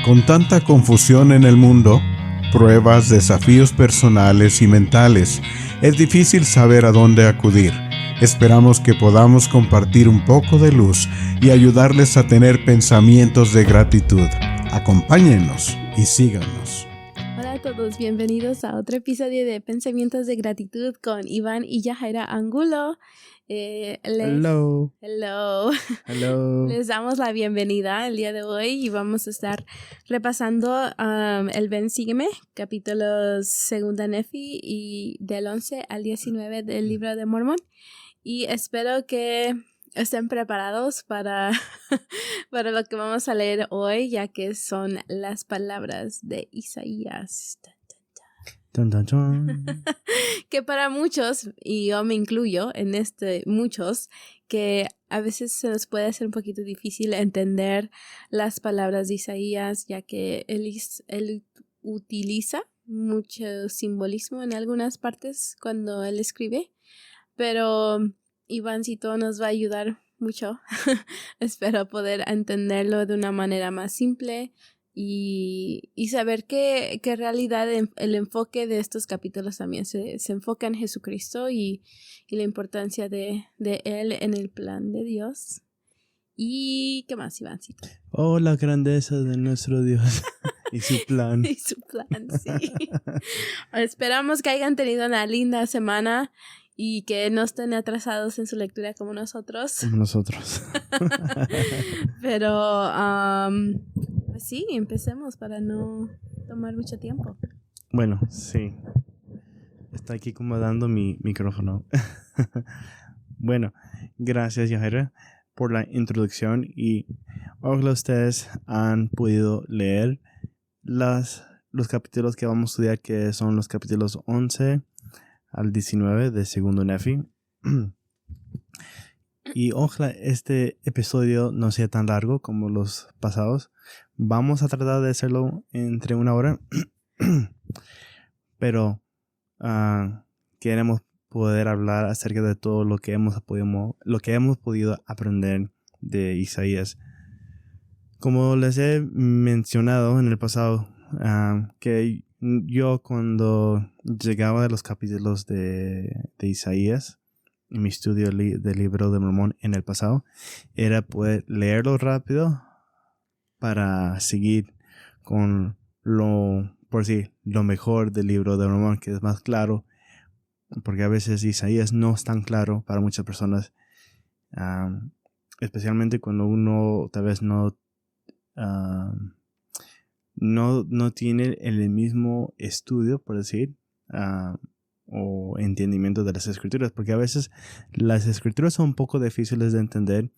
Con tanta confusión en el mundo, pruebas, desafíos personales y mentales, es difícil saber a dónde acudir. Esperamos que podamos compartir un poco de luz y ayudarles a tener pensamientos de gratitud. Acompáñennos y síganos. Hola a todos, bienvenidos a otro episodio de Pensamientos de Gratitud con Iván y Yajaira Angulo. Hello. Les damos la bienvenida el día de hoy y vamos a estar repasando el Ven Sígueme, capítulos 2 Nefi y del 11 al 19 del Libro de Mormón. Y espero que estén preparados para lo que vamos a leer hoy, ya que son las palabras de Isaías. Que para muchos, y yo me incluyo en muchos, que a veces se nos puede hacer un poquito difícil entender las palabras de Isaías, ya que él utiliza mucho simbolismo en algunas partes cuando él escribe, pero Ivancito nos va a ayudar mucho. Espero poder entenderlo de una manera más simple y saber que en realidad el enfoque de estos capítulos también se enfoca en Jesucristo y la importancia de Él en el plan de Dios. ¿Y qué más, Ivancito? Oh, la grandeza de nuestro Dios y su plan. Y su plan, sí. Esperamos que hayan tenido una linda semana y que no estén atrasados en su lectura como nosotros. Pero, pues sí, empecemos para no tomar mucho tiempo. Bueno, sí. Está aquí acomodando mi micrófono. Bueno, gracias, Yajaira, por la introducción y ojalá ustedes han podido leer los capítulos que vamos a estudiar, que son los capítulos 11 al 19 de segundo Nefi. Y ojalá este episodio no sea tan largo como los pasados. Vamos a tratar de hacerlo entre 1 hora. Pero queremos poder hablar acerca de todo lo que hemos podido aprender de Isaías. Como les he mencionado en el pasado, que yo cuando llegaba a los capítulos de Isaías, en mi estudio del libro de Mormón en el pasado, era poder leerlo rápido para seguir con lo mejor del libro de Mormón, que es más claro, porque a veces Isaías no es tan claro para muchas personas, especialmente cuando uno tal vez no tiene el mismo estudio, por decir, o entendimiento de las escrituras, porque a veces las escrituras son un poco difíciles de entender.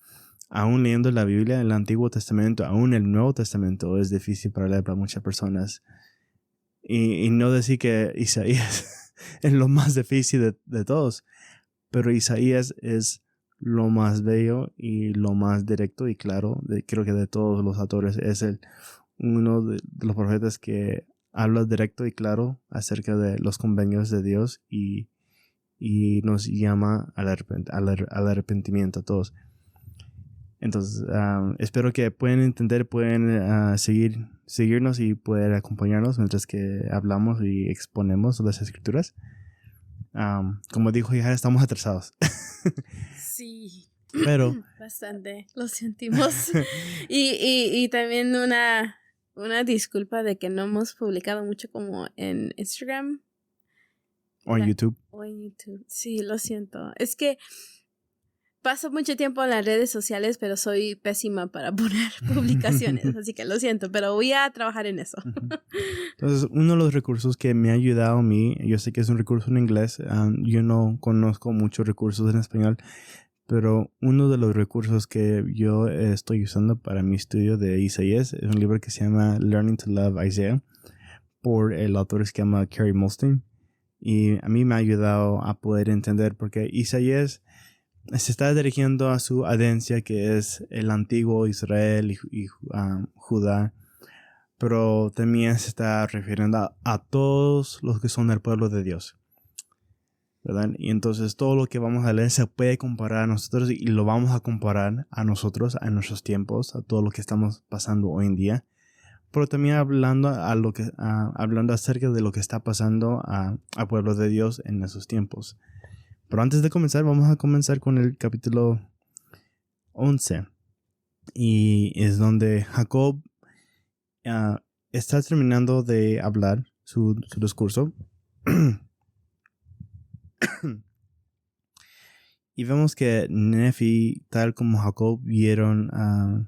Aún leyendo la Biblia, el Antiguo Testamento, aún el Nuevo Testamento es difícil para leer para muchas personas. Y no decir que Isaías es lo más difícil de todos, pero Isaías es lo más bello y lo más directo y claro, creo que de todos los autores es uno de los profetas que habla directo y claro acerca de los convenios de Dios y nos llama al arrepentimiento a todos. Entonces, espero que puedan entender, pueden seguirnos y poder acompañarnos mientras que hablamos y exponemos las escrituras. Como dijo, ya estamos atrasados. Sí. Pero bastante, lo sentimos. y también una disculpa de que no hemos publicado mucho como en Instagram. O en YouTube. Sí, lo siento. Es que paso mucho tiempo en las redes sociales, pero soy pésima para poner publicaciones, así que lo siento, pero voy a trabajar en eso. Entonces, uno de los recursos que me ha ayudado a mí, yo sé que es un recurso en inglés, yo no conozco muchos recursos en español, pero uno de los recursos que yo estoy usando para mi estudio de Isaías es un libro que se llama Learning to Love Isaiah, por el autor que se llama Kerry Mulstein. Y a mí me ha ayudado a poder entender, porque Isaías se está dirigiendo a su audiencia, que es el antiguo Israel y Judá, pero también se está refiriendo a todos los que son el pueblo de Dios, ¿verdad? Y entonces todo lo que vamos a leer se puede comparar a nosotros y lo vamos a comparar a nosotros, a nuestros tiempos, a todo lo que estamos pasando hoy en día, pero también hablando acerca de lo que está pasando al pueblo de Dios en esos tiempos. Pero antes de comenzar, vamos a comenzar con el capítulo 11. Y es donde Jacob está terminando de hablar su discurso. Y vemos que Nefi, tal como Jacob, vieron a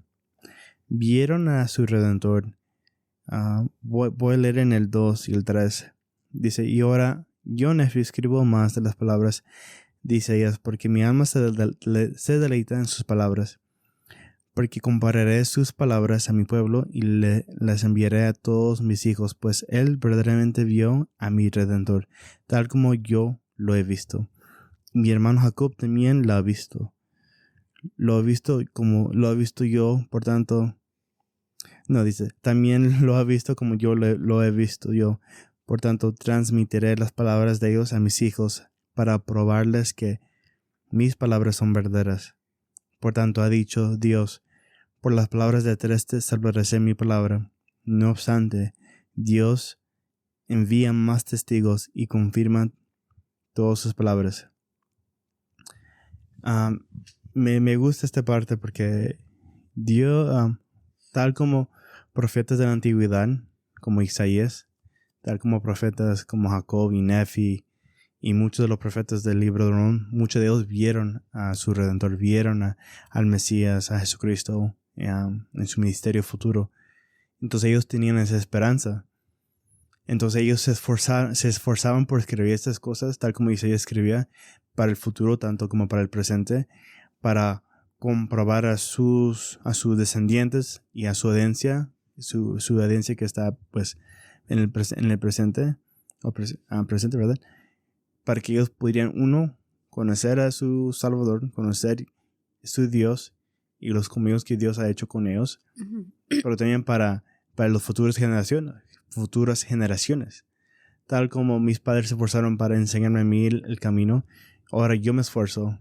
su Redentor. Voy a leer en el 2 y el 3. Dice, y ahora yo, Nefi, escribo más de las palabras de Isaías, porque mi alma se deleita en sus palabras. Porque compararé sus palabras a mi pueblo y las enviaré a todos mis hijos, pues él verdaderamente vio a mi Redentor, tal como yo lo he visto. Mi hermano Jacob también lo ha visto. Lo he visto como lo he visto yo, por tanto... No, dice, también lo ha visto como yo lo he visto yo. Por tanto, transmitiré las palabras de ellos a mis hijos para probarles que mis palabras son verdaderas. Por tanto, ha dicho Dios, por las palabras de tres te estableceré mi palabra. No obstante, Dios envía más testigos y confirma todas sus palabras. Me gusta esta parte porque Dios, tal como profetas de la antigüedad, como Isaías, tal como profetas como Jacob y Nefi, y muchos de los profetas del libro de Rom, muchos de ellos vieron a su Redentor, vieron al Mesías, a Jesucristo, en su ministerio futuro. Entonces ellos tenían esa esperanza. Entonces ellos se esforzaban por escribir estas cosas, tal como Isaías escribía, para el futuro, tanto como para el presente, para comprobar a sus descendientes y a su audiencia, su audiencia que está pues en el presente, presente, ¿verdad? Para que ellos pudieran, uno, conocer a su Salvador, conocer su Dios y los convenios que Dios ha hecho con ellos, pero también para las futuras generaciones. Tal como mis padres se esforzaron para enseñarme a mí el camino, ahora yo me esfuerzo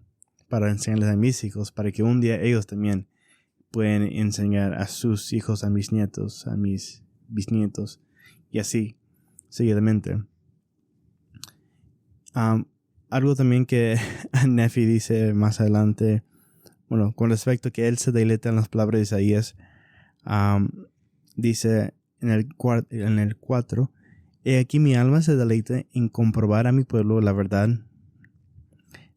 para enseñarles a mis hijos, para que un día ellos también puedan enseñar a sus hijos, a mis nietos, a mis bisnietos, y así, seguidamente. Algo también que Nefi dice más adelante, bueno, con respecto a que él se deleita en las palabras de Isaías, dice en el 4, he aquí mi alma se deleita en comprobar a mi pueblo la verdad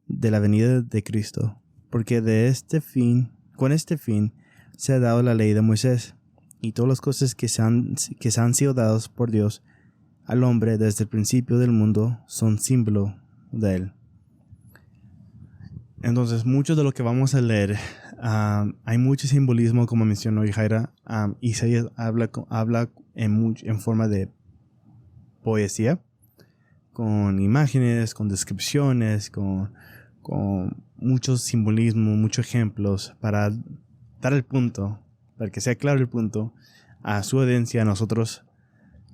de la venida de Cristo, porque con este fin se ha dado la ley de Moisés, y todas las cosas que se han sido dadas por Dios al hombre desde el principio del mundo son símbolo de él. Entonces, mucho de lo que vamos a leer, hay mucho simbolismo, como mencionó Jaira. Isaías habla en forma de poesía, con imágenes, con descripciones, con mucho simbolismo, muchos ejemplos, para dar el punto, para que sea claro el punto a su audiencia, a nosotros,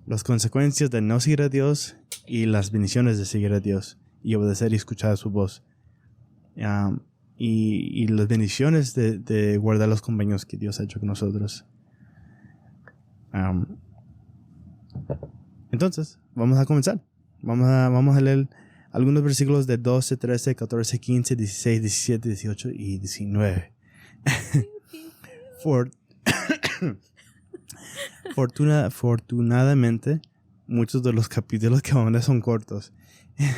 las consecuencias de no seguir a Dios y las bendiciones de seguir a Dios y obedecer y escuchar su voz. Y las bendiciones de guardar los convenios que Dios ha hecho con nosotros. Entonces, vamos a comenzar. Vamos a leer algunos versículos de 12, 13, 14, 15, 16, 17, 18 y 19. Afortunadamente, muchos de los capítulos que vamos a leer son cortos.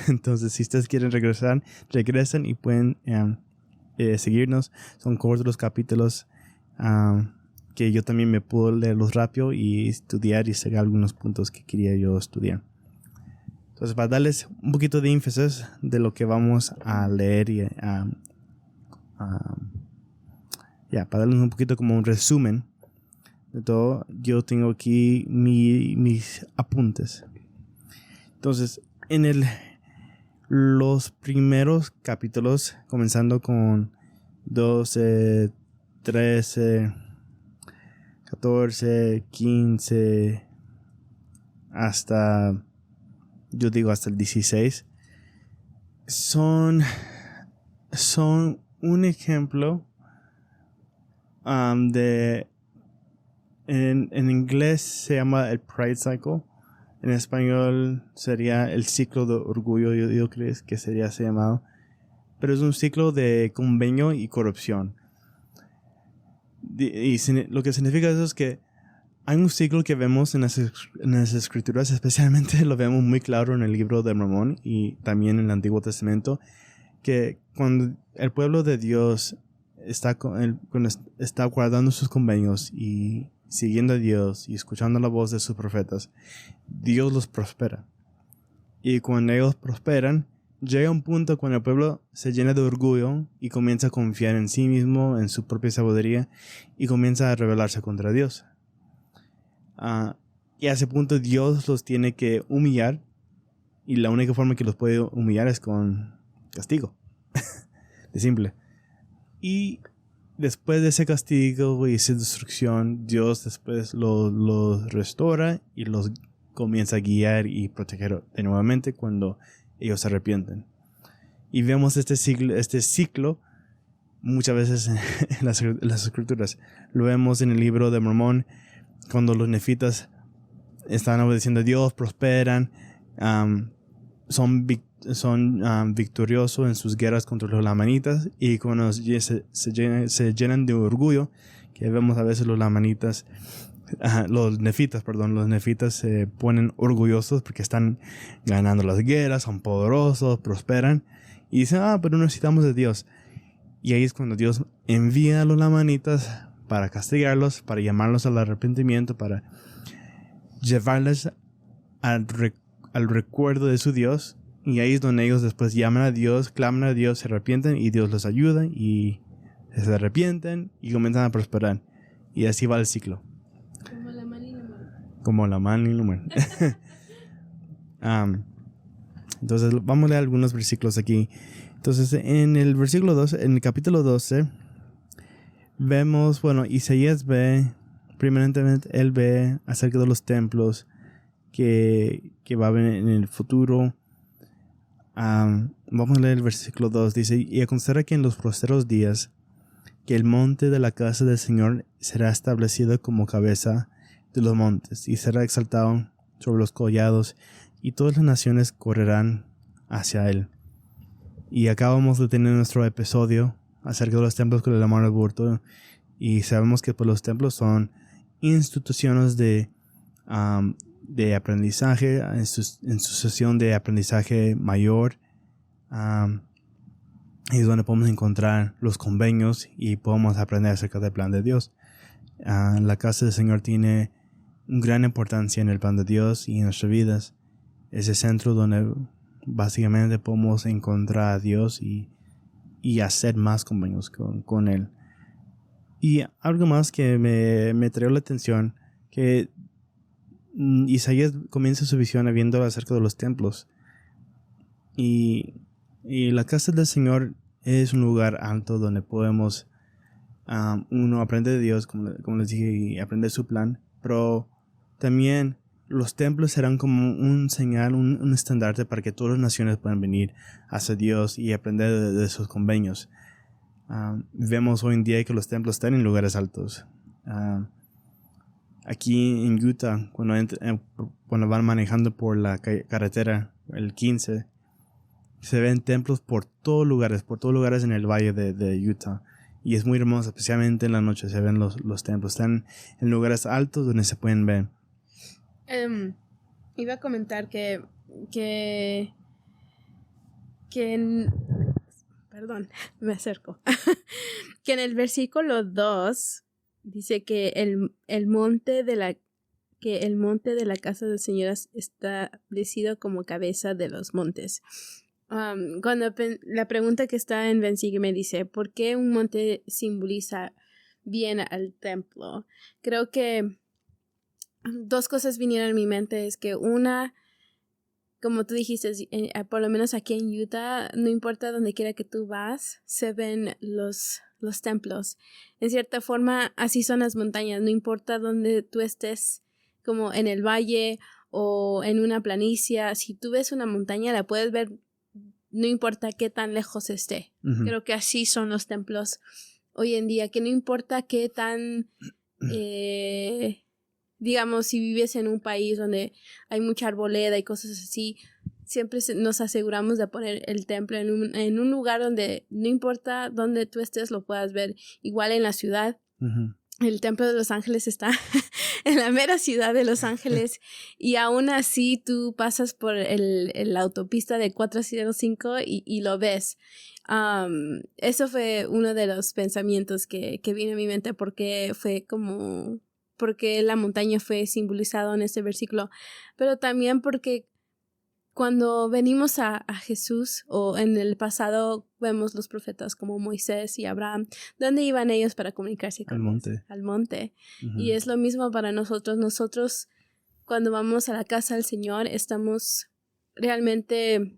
Entonces, si ustedes quieren regresen y pueden seguirnos. Son cortos los capítulos, que yo también me puedo leerlos rápido y estudiar y sacar algunos puntos que quería yo estudiar. Entonces, para darles un poquito de énfasis de lo que vamos a leer y para darles un poquito como un resumen de todo, yo tengo aquí mis apuntes. Entonces, en los primeros capítulos, comenzando con 12, 13, 14, 15, hasta el 16, son un ejemplo de En inglés se llama el Pride Cycle. En español sería el ciclo de orgullo, yo creo que se llamado. Pero es un ciclo de convenio y corrupción. Lo que significa eso es que hay un ciclo que vemos en las escrituras, especialmente lo vemos muy claro en el libro de Mormón y también en el Antiguo Testamento, que cuando el pueblo de Dios está guardando sus convenios y siguiendo a Dios y escuchando la voz de sus profetas, Dios los prospera. Y cuando ellos prosperan, llega un punto cuando el pueblo se llena de orgullo y comienza a confiar en sí mismo, en su propia sabiduría, y comienza a rebelarse contra Dios. Y a ese punto Dios los tiene que humillar, y la única forma que los puede humillar es con castigo. De simple. Y después de ese castigo y esa destrucción, Dios después los restaura y los comienza a guiar y proteger de nuevamente cuando ellos se arrepienten. Y vemos este ciclo muchas veces en las escrituras. Lo vemos en el libro de Mormón, cuando los nefitas están obedeciendo a Dios, prosperan, son victoriosos en sus guerras contra los lamanitas, y cuando se llenan de orgullo, que vemos a veces los nefitas se ponen orgullosos porque están ganando las guerras, son poderosos, prosperan, y dicen, pero necesitamos de Dios. Y ahí es cuando Dios envía a los lamanitas para castigarlos, para llamarlos al arrepentimiento, para llevarles al recuerdo de su Dios. Y ahí es donde ellos después llaman a Dios, claman a Dios, se arrepienten, y Dios los ayuda y se arrepienten y comienzan a prosperar. Y así va el ciclo. Como la man y la mujer. Entonces vamos a leer algunos versículos aquí. Entonces en el versículo 12, en el capítulo 12, vemos, Isaías ve, primeramente él ve acerca de los templos que va a haber en el futuro. Vamos a leer el versículo 2. Dice, y acontecerá que en los posteros días, que el monte de la casa del Señor será establecido como cabeza de los montes, y será exaltado sobre los collados, y todas las naciones correrán hacia él. Y acabamos de tener nuestro episodio acerca de los templos con el amor aborto, y sabemos que los templos son instituciones de aprendizaje, en su sesión de aprendizaje mayor, es donde podemos encontrar los convenios y podemos aprender acerca del plan de Dios. La casa del Señor tiene una gran importancia en el plan de Dios y en nuestras vidas. Es el centro donde básicamente podemos encontrar a Dios y hacer más convenios con Él. Y algo más que me trajo la atención, que Isaías comienza su visión viendo acerca de los templos. Y la casa del Señor es un lugar alto donde podemos uno aprender de Dios, como les dije, y aprender su plan. Pero también los templos serán como un señal, un estandarte para que todas las naciones puedan venir hacia Dios y aprender de sus convenios. Vemos hoy en día que los templos están en lugares altos. Aquí en Utah, cuando van manejando por la carretera, el 15, se ven templos por todos lugares en el valle de Utah. Y es muy hermoso, especialmente en la noche se ven los templos. Están en lugares altos donde se pueden ver. Iba a comentar que perdón, me acerco. Que en el versículo 2 dice que el monte de la casa del Señor está establecido como cabeza de los montes. Cuando la pregunta que está en versículo me dice, ¿por qué un monte simboliza bien al templo? Creo que dos cosas vinieron a mi mente. Es que una, como tú dijiste, por lo menos aquí en Utah, no importa donde quiera que tú vas, se ven los templos. En cierta forma, así son las montañas. No importa donde tú estés, como en el valle o en una planicie, si tú ves una montaña, la puedes ver, no importa qué tan lejos esté. Uh-huh. Creo que así son los templos hoy en día, que no importa qué tan digamos, si vives en un país donde hay mucha arboleda y cosas así, siempre nos aseguramos de poner el templo en un lugar donde no importa dónde tú estés, lo puedas ver. Igual en la ciudad. El templo de Los Ángeles está en la mera ciudad de Los Ángeles y aún así tú pasas por la autopista de 405 y lo ves. Eso fue uno de los pensamientos que vino a mi mente porque la montaña fue simbolizado en este versículo, pero también porque cuando venimos a Jesús, o en el pasado vemos los profetas como Moisés y Abraham, ¿dónde iban ellos para comunicarse con Dios? Al monte. Y es lo mismo para nosotros. Nosotros, cuando vamos a la casa del Señor, estamos realmente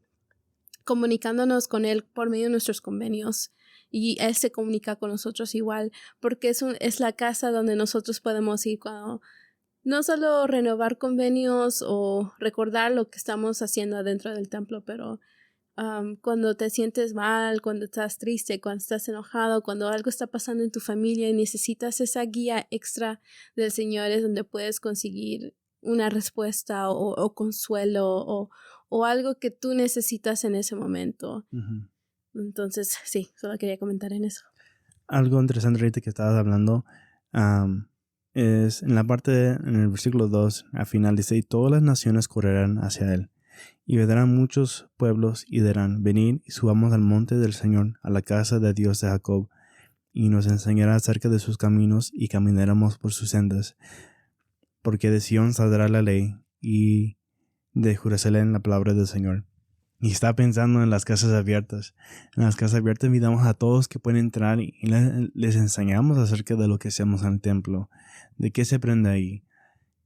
comunicándonos con Él por medio de nuestros convenios. Y Él se comunica con nosotros igual, porque es la casa donde nosotros podemos ir cuando no solo renovar convenios o recordar lo que estamos haciendo adentro del templo, pero cuando te sientes mal, cuando estás triste, cuando estás enojado, cuando algo está pasando en tu familia y necesitas esa guía extra del Señor, es donde puedes conseguir una respuesta o consuelo o algo que tú necesitas en ese momento. Entonces, sí, solo quería comentar en eso. Algo interesante ahorita que estabas hablando es en la parte, en el versículo 2, al final dice, y todas las naciones correrán hacia él, y vendrán muchos pueblos y dirán, venid y subamos al monte del Señor, a la casa de Dios de Jacob, y nos enseñará acerca de sus caminos, y caminaremos por sus sendas. Porque de Sión saldrá la ley, y de Jerusalén la palabra del Señor. Y está pensando en las casas abiertas. En las casas abiertas invitamos a todos que pueden entrar y les enseñamos acerca de lo que hacemos en el templo, de qué se aprende ahí.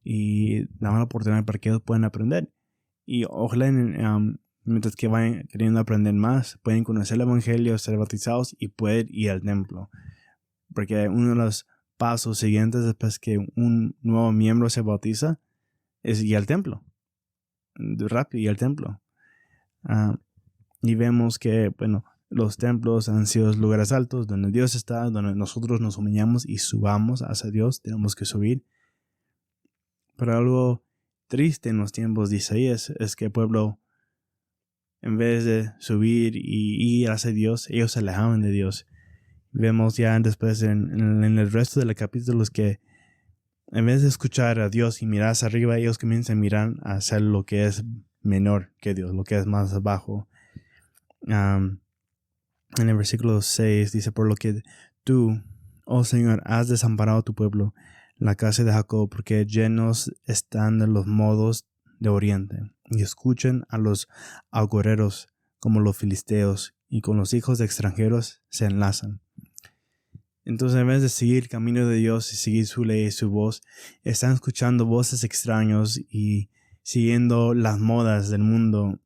Y damos la oportunidad para que ellos puedan aprender. Y ojalá mientras que vayan queriendo aprender más, pueden conocer el evangelio, ser bautizados y poder ir al templo. Porque uno de los pasos siguientes después que un nuevo miembro se bautiza es ir al templo. Rápido, ir al templo. Y vemos que, bueno, los templos han sido lugares altos donde Dios está, donde nosotros nos humillamos y subamos hacia Dios. Tenemos que subir. Pero algo triste en los tiempos de Isaías es que el pueblo, en vez de subir y ir hacia Dios, ellos se alejaban de Dios. Vemos ya después en el resto de los capítulos que en vez de escuchar a Dios y mirar hacia arriba, ellos comienzan a mirar hacia lo que es menor que Dios, lo que es más bajo. En el versículo 6 dice, por lo que tú, oh Señor, has desamparado a tu pueblo, la casa de Jacob, porque llenos están de los modos de oriente, y escuchen a los agoreros como los filisteos, y con los hijos de extranjeros se enlazan. Entonces, en vez de seguir el camino de Dios y seguir su ley y su voz, están escuchando voces extraños y siguiendo las modas del mundo.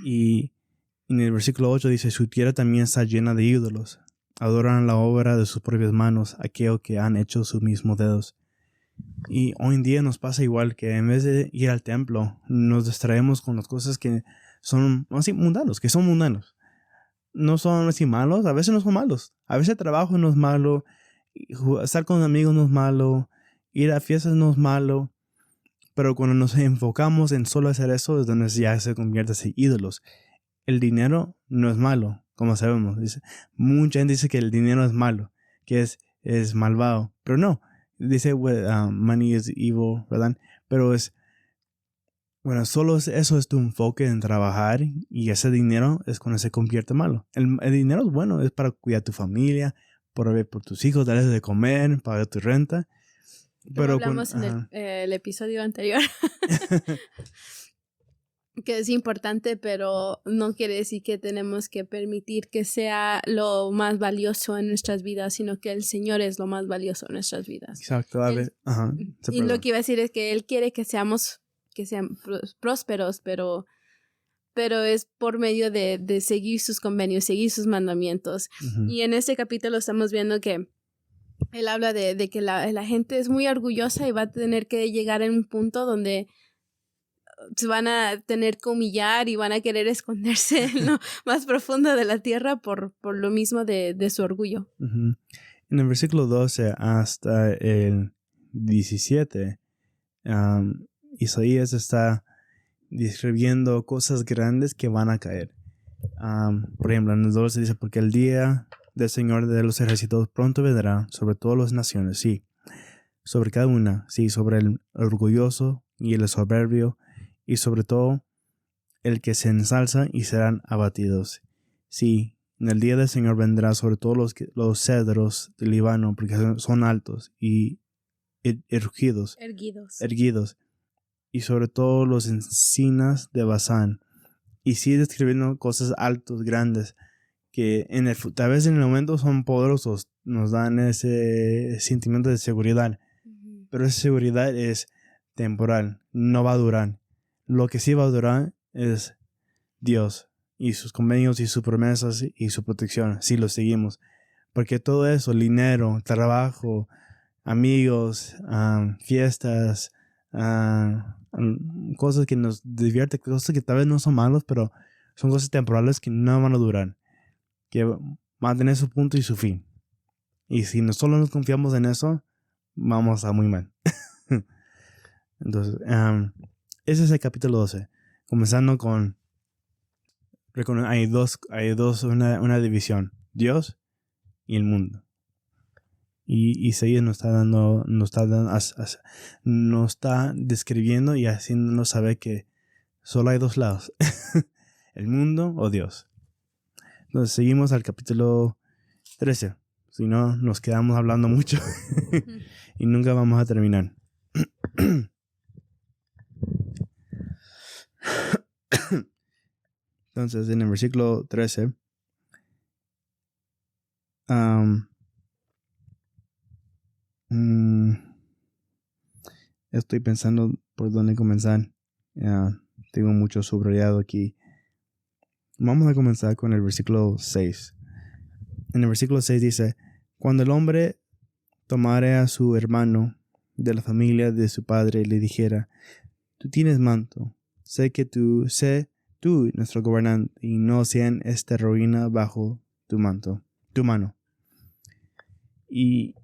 Y en el versículo 8 dice, su tierra también está llena de ídolos. Adoran la obra de sus propias manos, aquello que han hecho sus mismos dedos. Y hoy en día nos pasa igual, que en vez de ir al templo, nos distraemos con las cosas que son así mundanos, que son mundanos. No son así malos, a veces no son malos. A veces el trabajo no es malo, estar con amigos no es malo, ir a fiestas no es malo. Pero cuando nos enfocamos en solo hacer eso, es donde ya se convierte en ídolos. El dinero no es malo, como sabemos. Mucha gente dice que el dinero es malo, que es malvado. Pero no, dice money is evil, ¿verdad? Pero bueno, solo eso es tu enfoque en trabajar, y ese dinero es cuando se convierte malo. El dinero es bueno, es para cuidar a tu familia, por ver por tus hijos, darles de comer, pagar tu renta. Pero hablamos en el episodio anterior que es importante, pero no quiere decir que tenemos que permitir que sea lo más valioso en nuestras vidas, sino que el Señor es lo más valioso en nuestras vidas. Exacto. Y lo que iba a decir es que Él quiere que sean prósperos, pero es por medio de seguir sus convenios, seguir sus mandamientos. Y en este capítulo estamos viendo que Él habla de que la gente es muy orgullosa y va a tener que llegar en un punto donde se van a tener que humillar y van a querer esconderse en lo más profundo de la tierra por lo mismo de su orgullo. En En el versículo 12 hasta el 17, Isaías está describiendo cosas grandes que van a caer. Por ejemplo, en el 12 dice, porque el día del Señor de los ejércitos pronto vendrá sobre todas las naciones, sí, sobre cada una, sí, sobre el orgulloso y el soberbio, y sobre todo el que se ensalza y serán abatidos. Sí, en el día del Señor vendrá sobre todos los cedros del Líbano, porque son altos y erguidos, y sobre todo los encinas de Basán. Y sigue describiendo cosas altos, grandes, que tal vez en el momento son poderosos, nos dan ese sentimiento de seguridad, pero esa seguridad es temporal, no va a durar. Lo que sí va a durar es Dios y sus convenios y sus promesas y su protección, si lo seguimos. Porque todo eso, dinero, trabajo, amigos, fiestas, cosas que nos divierten, cosas que tal vez no son malas, pero son cosas temporales que no van a durar, que van a tener su punto y su fin. Y si solo nos confiamos en eso, vamos a muy mal. Entonces, ese es el capítulo 12. Comenzando con, hay dos, una división, Dios y el mundo. Y Isaías nos está describiendo y haciéndonos saber que solo hay dos lados, el mundo o Dios. Entonces seguimos al capítulo 13, si no nos quedamos hablando mucho y nunca vamos a terminar. Entonces en el versículo 13 estoy pensando por dónde comenzar. Tengo mucho subrayado aquí. Vamos a comenzar con el versículo 6. En el versículo 6 dice, cuando el hombre tomare a su hermano de la familia de su padre y le dijera, tú tienes manto, sé tú nuestro gobernante, y no sean esta ruina bajo tu mano. Y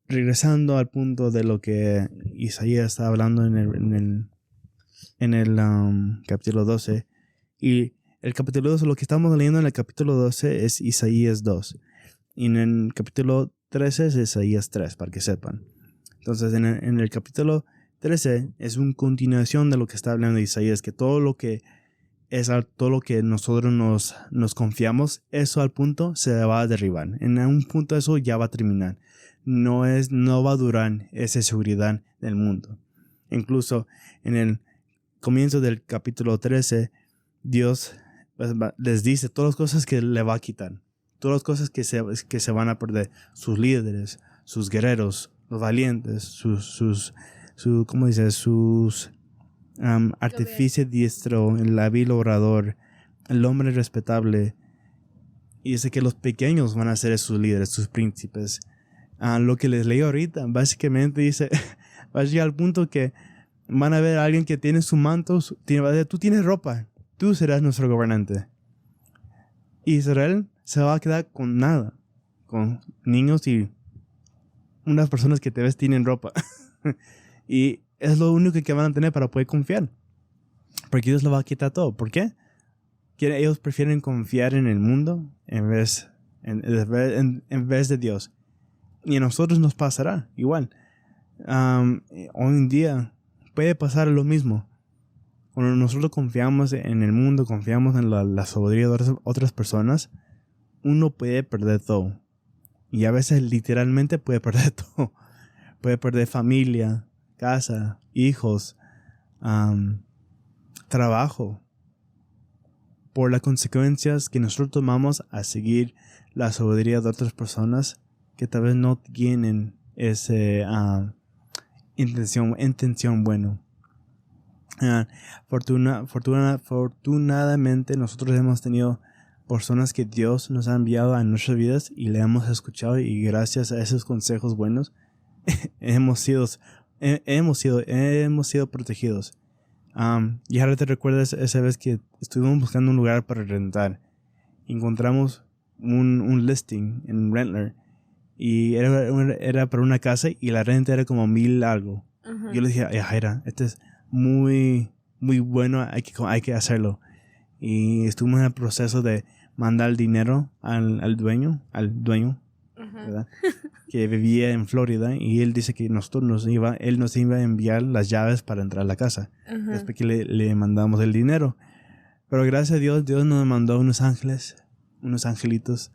regresando al punto de lo que Isaías está hablando en el capítulo 12, y el capítulo 12, lo que estamos leyendo en el capítulo 12 es Isaías 2, y en el capítulo 13 es Isaías 3, para que sepan. Entonces en el capítulo 13 es una continuación de lo que está hablando Isaías, que todo lo que nosotros nos confiamos, eso al punto se va a derribar. En un punto eso ya va a terminar. No va a durar esa seguridad del mundo. Incluso en el comienzo del capítulo 13, Dios les dice todas las cosas que le va a quitar. Todas las cosas que se van a perder. Sus líderes, sus guerreros, los valientes, sus artífice diestro, el hábil orador, el hombre respetable. Y dice que los pequeños van a ser sus líderes, sus príncipes. Lo que les leí ahorita, básicamente dice, va a llegar al punto que van a ver a alguien que tiene su manto, va a decir, tú tienes ropa, tú serás nuestro gobernante. Israel se va a quedar con nada, con niños y unas personas que te ves tienen ropa. Y es lo único que van a tener para poder confiar. Porque Dios lo va a quitar todo. ¿Por qué? Que ellos prefieren confiar en el mundo en vez de Dios. Y a nosotros nos pasará igual. Hoy en día puede pasar lo mismo. Cuando nosotros confiamos en el mundo, confiamos en la sabiduría de otras personas, uno puede perder todo. Y a veces literalmente puede perder todo. Puede perder familia, casa, hijos, trabajo, por las consecuencias que nosotros tomamos a seguir la sabiduría de otras personas que tal vez no tienen esa intención buena. Afortunadamente nosotros hemos tenido personas que Dios nos ha enviado a nuestras vidas y le hemos escuchado, y gracias a esos consejos buenos hemos sido protegidos. Y ahora te recuerdas esa vez que estuvimos buscando un lugar para rentar. Encontramos un listing en Rentler Y era para una casa y la renta era como 1,000 algo. Ajá. Yo le dije, Jaira, esto es muy, muy bueno, hay que hacerlo. Y estuvimos en el proceso de mandar el dinero al dueño, Ajá. ¿verdad? Que vivía en Florida, y él dice que él nos iba a enviar las llaves para entrar a la casa. Ajá. Después que le mandamos el dinero. Pero gracias a Dios nos mandó unos angelitos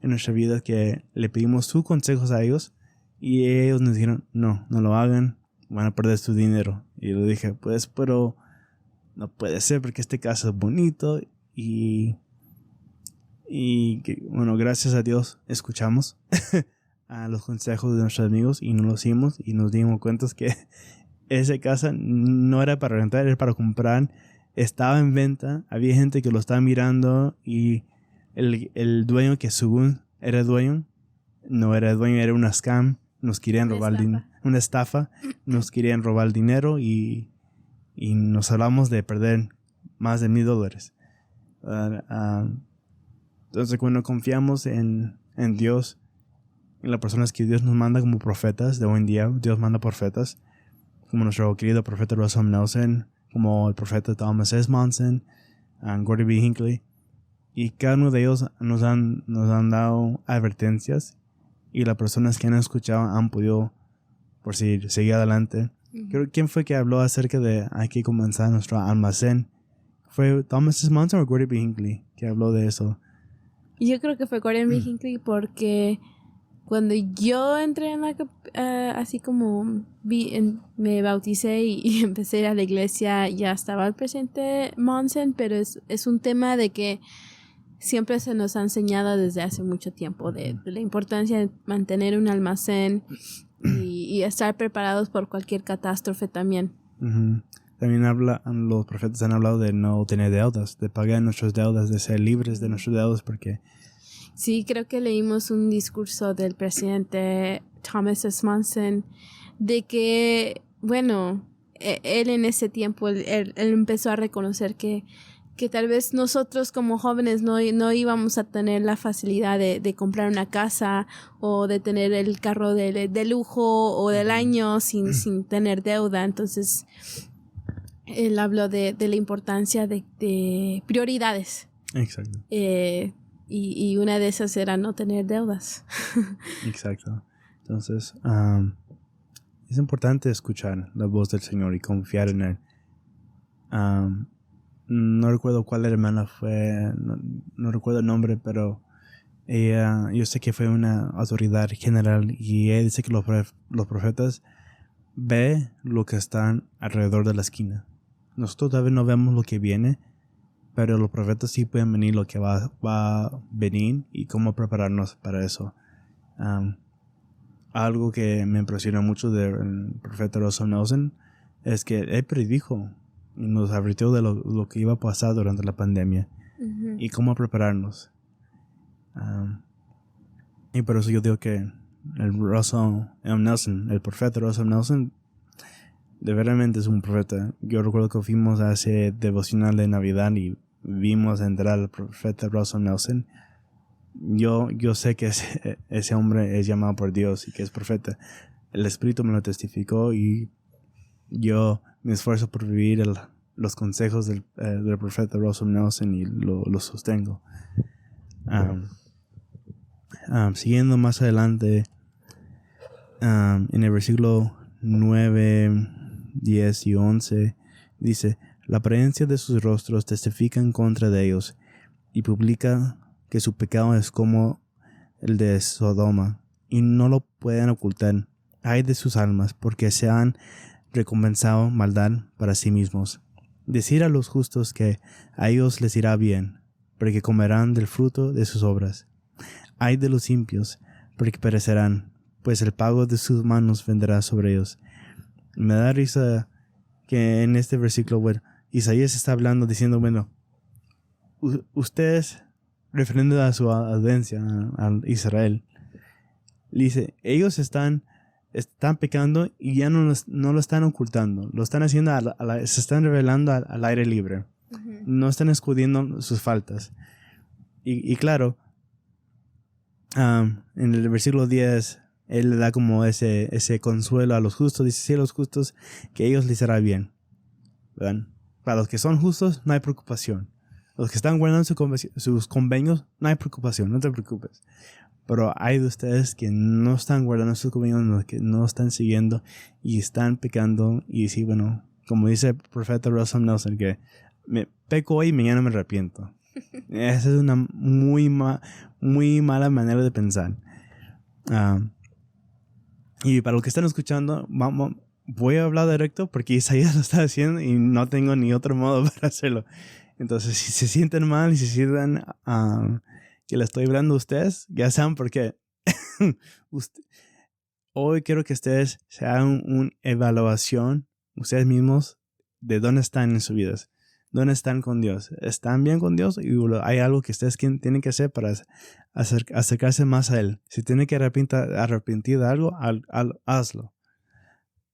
en nuestra vida que le pedimos sus consejos a ellos, y ellos nos dijeron, no lo hagan, van a perder su dinero. Y yo le dije, pues, pero no puede ser porque este caso es bonito, y bueno, gracias a Dios escuchamos a los consejos de nuestros amigos y no lo hicimos, y nos dimos cuenta que esa casa no era para rentar, era para comprar. Estaba en venta, había gente que lo estaba mirando, y el dueño, que según era dueño, no era dueño, era una scam. Nos querían robar una estafa. Nos querían robar el dinero, y nos hablamos de perder más de $1,000. Entonces, cuando confiamos en Dios, en las personas que Dios nos manda como profetas de hoy en día, Dios manda profetas, como nuestro querido profeta Russell Nelson, como el profeta Thomas S. Monson, Gordon B. Hinckley, y cada uno de ellos nos han dado advertencias, y las personas que han escuchado han podido, por seguir adelante. Creo, ¿quién fue que habló acerca de hay que comenzar nuestro almacén? ¿Fue Thomas S. Monson o Gordon B. Hinckley que habló de eso? Yo creo que fue Gordon B. Hinckley, porque cuando yo entré en así como me bauticé y empecé a ir a la iglesia, ya estaba el presidente Monson, pero es un tema de que siempre se nos ha enseñado desde hace mucho tiempo de la importancia de mantener un almacén y estar preparados por cualquier catástrofe también. Uh-huh. También los profetas han hablado de no tener deudas, de pagar nuestras deudas, de ser libres de nuestras deudas, porque... Sí, creo que leímos un discurso del presidente Thomas S. Monson de que, bueno, él en ese tiempo, él empezó a reconocer que tal vez nosotros como jóvenes no íbamos a tener la facilidad de comprar una casa o de tener el carro de lujo o del año sin tener deuda. Entonces, él habló de la importancia de prioridades. Exacto. Y una de esas era no tener deudas. Exacto. Entonces, es importante escuchar la voz del Señor y confiar en Él. No recuerdo cuál hermana fue, no recuerdo el nombre, pero ella, yo sé que fue una autoridad general, y ella dice que los profetas ven lo que están alrededor de la esquina. Nosotros todavía no vemos lo que viene, pero los profetas sí pueden venir lo que va a venir y cómo prepararnos para eso. Algo que me impresionó mucho del profeta Russell Nelson es que él predijo y nos advirtió de lo que iba a pasar durante la pandemia. Uh-huh. Y cómo prepararnos. Y por eso yo digo que el Russell Nelson, el profeta Russell Nelson, de verdaderamente es un profeta. Yo recuerdo que fuimos a ese devocional de Navidad y vimos entrar al profeta Russell Nelson. Yo sé que ese hombre es llamado por Dios y que es profeta. El Espíritu me lo testificó, y yo me esfuerzo por vivir los consejos del profeta Russell Nelson, y lo sostengo. Siguiendo más adelante, en el versículo 9, 10 y 11, dice: la apariencia de sus rostros testifica en contra de ellos, y publica que su pecado es como el de Sodoma, y no lo pueden ocultar. Ay de sus almas, porque se han recompensado maldad para sí mismos. Decir a los justos que a ellos les irá bien, porque comerán del fruto de sus obras. Ay de los impios, porque perecerán, pues el pago de sus manos vendrá sobre ellos. Me da risa que en este versículo, bueno, Isaías está hablando diciendo, bueno, ustedes, refiriendo a su audiencia, a Israel, dice, ellos están pecando y ya no lo están ocultando, lo están haciendo, se están revelando al aire libre. Uh-huh. No están escondiendo sus faltas. Y claro, En el versículo 10, él le da como ese consuelo a los justos. Dice, sí, a los justos, que a ellos les hará bien. ¿Verdad? Para los que son justos, no hay preocupación. Los que están guardando sus convenios, no hay preocupación, no te preocupes. Pero hay de ustedes que no están guardando sus convenios, que no están siguiendo y están pecando. Y sí, bueno, como dice el profeta Russell Nelson, que me peco hoy y mañana me arrepiento. Esa es una muy mala manera de pensar. Y para los que están escuchando, voy a hablar directo porque Isaías lo está haciendo y no tengo ni otro modo para hacerlo. Entonces, si se sienten mal y se sienten que le estoy hablando a ustedes, ya saben por qué. Hoy quiero que ustedes se hagan una evaluación, ustedes mismos, de dónde están en sus vidas. ¿Dónde están con Dios? ¿Están bien con Dios? Y hay algo que ustedes tienen que hacer para acercarse más a Él. Si tienen que arrepentir de algo, hazlo.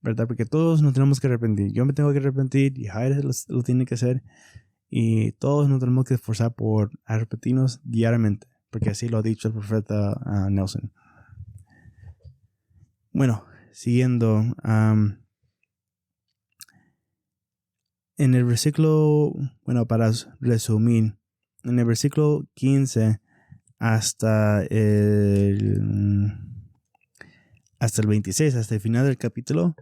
¿Verdad? Porque todos nos tenemos que arrepentir. Yo me tengo que arrepentir y Jair lo tiene que hacer. Y todos nos tenemos que esforzar por arrepentirnos diariamente. Porque así lo ha dicho el profeta Nelson. Bueno, siguiendo. En el versículo, bueno, para resumir, en el versículo 15 hasta el 26, hasta el final del capítulo,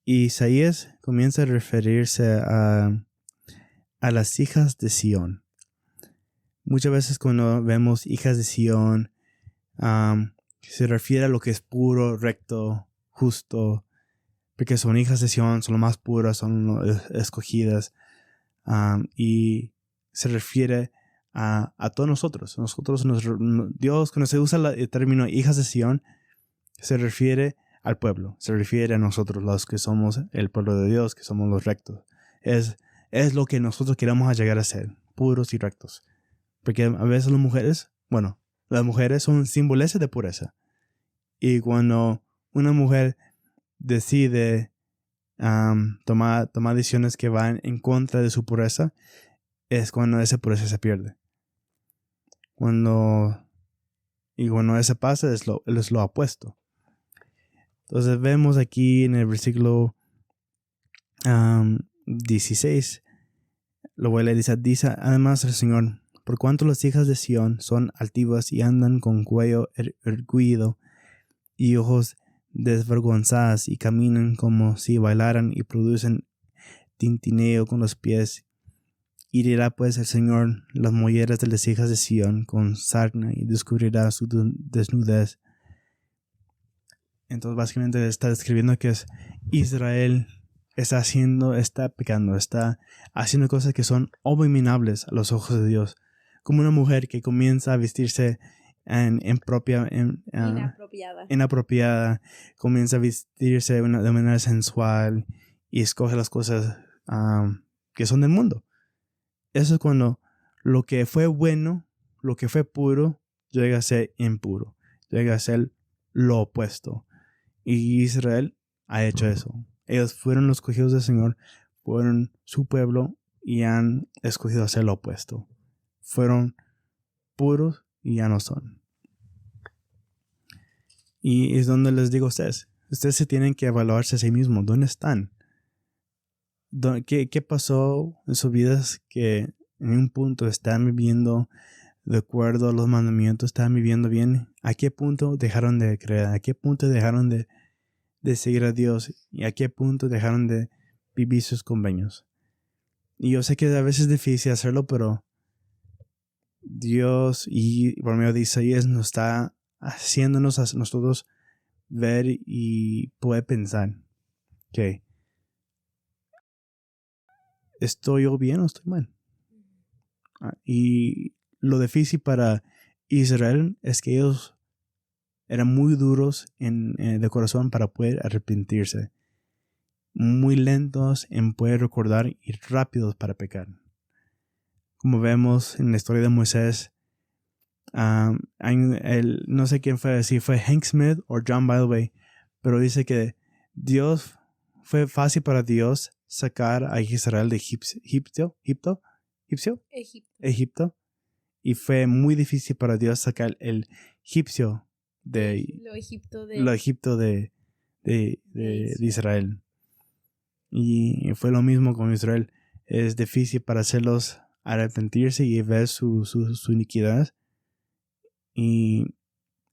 Isaías comienza a referirse a las hijas de Sión. Muchas veces cuando vemos hijas de Sión, se refiere a lo que es puro, recto, justo, porque son hijas de Sión, son lo más puras, son escogidas. Y se refiere a todos nosotros. Dios, cuando se usa el término hijas de Sión, se refiere al pueblo. Se refiere a nosotros, los que somos el pueblo de Dios, que somos los rectos. Es lo que nosotros queremos llegar a ser, puros y rectos. Porque a veces las mujeres son símbolos de pureza. Y cuando una mujer decide tomar decisiones que van en contra de su pureza, es cuando esa pureza se pierde. Cuando eso pasa, es lo opuesto. Entonces vemos aquí en el versículo 16, lo voy a leer, dice además el Señor, por cuanto las hijas de Sión son altivas y andan con cuello erguido y ojos desvergonzadas y caminan como si bailaran y producen tintineo con los pies. Herirá pues el Señor las molleras de las hijas de Sión con sarna y descubrirá su desnudez. Entonces básicamente está describiendo que es Israel está pecando, está haciendo cosas que son abominables a los ojos de Dios. Como una mujer que comienza a vestirse inapropiada, comienza a vestirse de manera sensual y escoge las cosas que son del mundo. Eso es cuando lo que fue bueno, lo que fue puro, llega a ser impuro, llega a ser lo opuesto. Y Israel ha hecho eso. Ellos fueron los escogidos del Señor, fueron su pueblo y han escogido hacer lo opuesto. Fueron puros y ya no son. Y es donde les digo a ustedes se tienen que evaluarse a sí mismos. ¿Dónde están? ¿Qué pasó en sus vidas que en un punto están viviendo de acuerdo a los mandamientos, están viviendo bien? ¿A qué punto dejaron de creer? ¿A qué punto dejaron de seguir a Dios? ¿Y a qué punto dejaron de vivir sus convenios? Y yo sé que a veces es difícil hacerlo, pero Dios y por medio de Isaías nos está haciéndonos a nosotros ver y poder pensar que ¿estoy yo bien o estoy mal? Y lo difícil para Israel es que ellos eran muy duros de corazón para poder arrepentirse, muy lentos en poder recordar y rápidos para pecar. Como vemos en la historia de Moisés, no sé quién fue, si fue Hank Smith o John Baldwin, pero dice que fue fácil para Dios sacar a Israel de Egipto, y fue muy difícil para Dios sacar el egipcio de Lo Egipto de Israel. Y fue lo mismo con Israel. Es difícil para hacerlos arrepentirse y ver su iniquidad. Y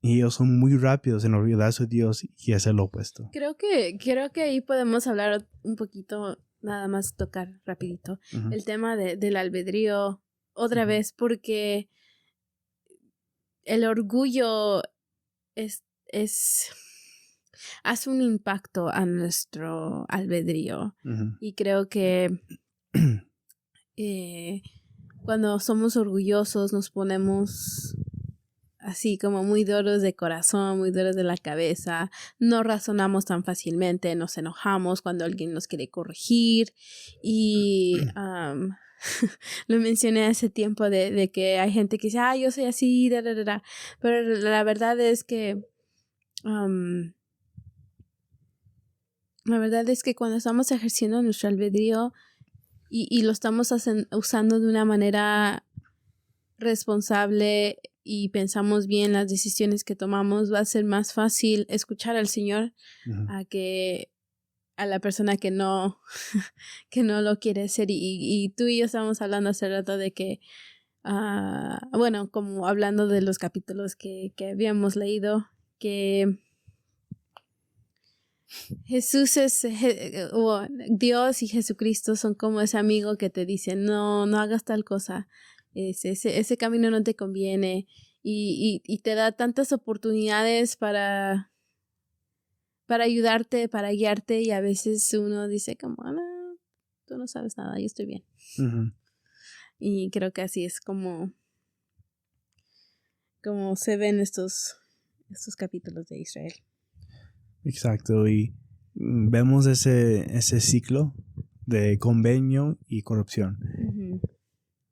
ellos son muy rápidos en olvidar a su Dios y hacer lo opuesto. Creo que ahí podemos hablar un poquito, nada más tocar rapidito, Uh-huh. el tema del albedrío otra Ujú. vez, porque el orgullo hace un impacto a nuestro albedrío. Uh-huh. Y creo que cuando somos orgullosos nos ponemos así como muy duros de corazón, muy duros de la cabeza, no razonamos tan fácilmente, nos enojamos cuando alguien nos quiere corregir y lo mencioné hace tiempo de que hay gente que dice, yo soy así, pero la verdad es que cuando estamos ejerciendo nuestro albedrío y lo estamos usando de una manera responsable y pensamos bien las decisiones que tomamos, va a ser más fácil escuchar al Señor Uh-huh. a la persona que no lo quiere hacer. Y tú y yo estábamos hablando hace rato de que, bueno, como hablando de los capítulos que habíamos leído, que Dios y Jesucristo son como ese amigo que te dice, no hagas tal cosa. Ese camino no te conviene y te da tantas oportunidades para ayudarte, para guiarte y a veces uno dice como, no, tú no sabes nada, yo estoy bien. Uh-huh. Y creo que así es como se ven estos capítulos de Israel. Exacto, y vemos ese ciclo de convenio y corrupción. Uh-huh.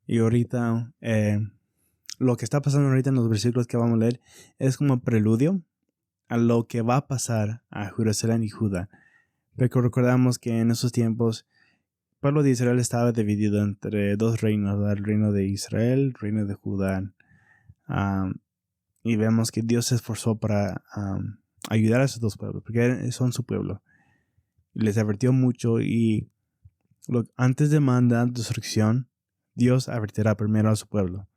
Y ahorita, lo que está pasando ahorita en los versículos que vamos a leer es como preludio a lo que va a pasar a Jerusalén y Judá. Porque recordamos que en esos tiempos el pueblo de Israel estaba dividido entre dos reinos, el reino de Israel, el reino de Judá. Y vemos que Dios se esforzó para ayudar a esos dos pueblos, porque son su pueblo. Y les advirtió mucho y antes de mandar destrucción, Dios advertirá primero a su pueblo.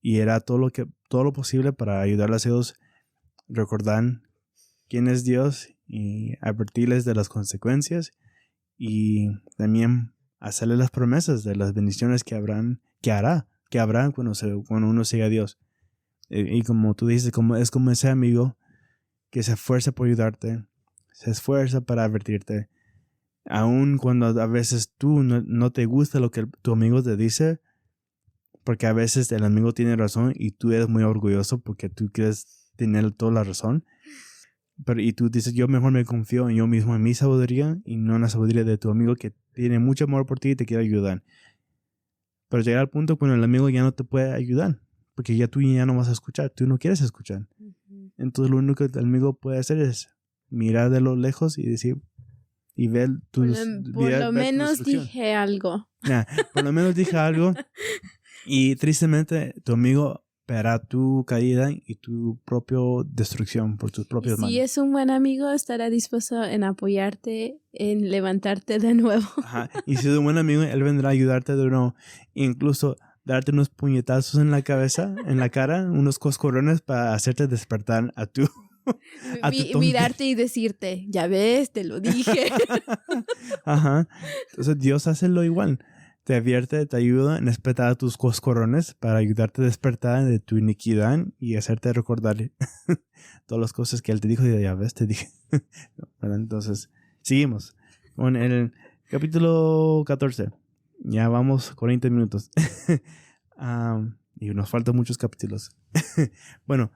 Y hará todo lo posible para ayudarles a ellos recordar quién es Dios y advertirles de las consecuencias y también hacerles las promesas de las bendiciones que hará cuando uno siga a Dios. Y como tú dices, es como ese amigo que se esfuerza por ayudarte, se esfuerza para advertirte, aun cuando a veces tú no te gusta lo que tu amigo te dice, porque a veces el amigo tiene razón y tú eres muy orgulloso porque tú quieres tener toda la razón. Y tú dices, yo mejor me confío en yo mismo, en mi sabiduría y no en la sabiduría de tu amigo que tiene mucho amor por ti y te quiere ayudar. Pero llegar al punto cuando el amigo ya no te puede ayudar, porque tú ya no vas a escuchar, tú no quieres escuchar. Uh-huh. Entonces lo único que el amigo puede hacer es mirar de lo lejos y decir y ver tus por lo menos dije algo. Por lo menos dije algo y tristemente tu amigo verá tu caída y tu propia destrucción por tus propias manos. Si es un buen amigo, estará dispuesto en apoyarte, en levantarte de nuevo. Ajá. Y si es un buen amigo, él vendrá a ayudarte de nuevo, incluso darte unos puñetazos en la cabeza, en la cara, unos coscorrones para hacerte despertar a tu mirarte y decirte, ya ves, te lo dije. Ajá. Entonces Dios hace lo igual. Te advierte, te ayuda en despertar a tus coscorrones para ayudarte a despertar de tu iniquidad y hacerte recordar todas las cosas que Él te dijo y ya ves, te dije. Bueno, entonces, seguimos con el capítulo 14. Ya vamos 40 minutos. Y nos faltan muchos capítulos. Bueno,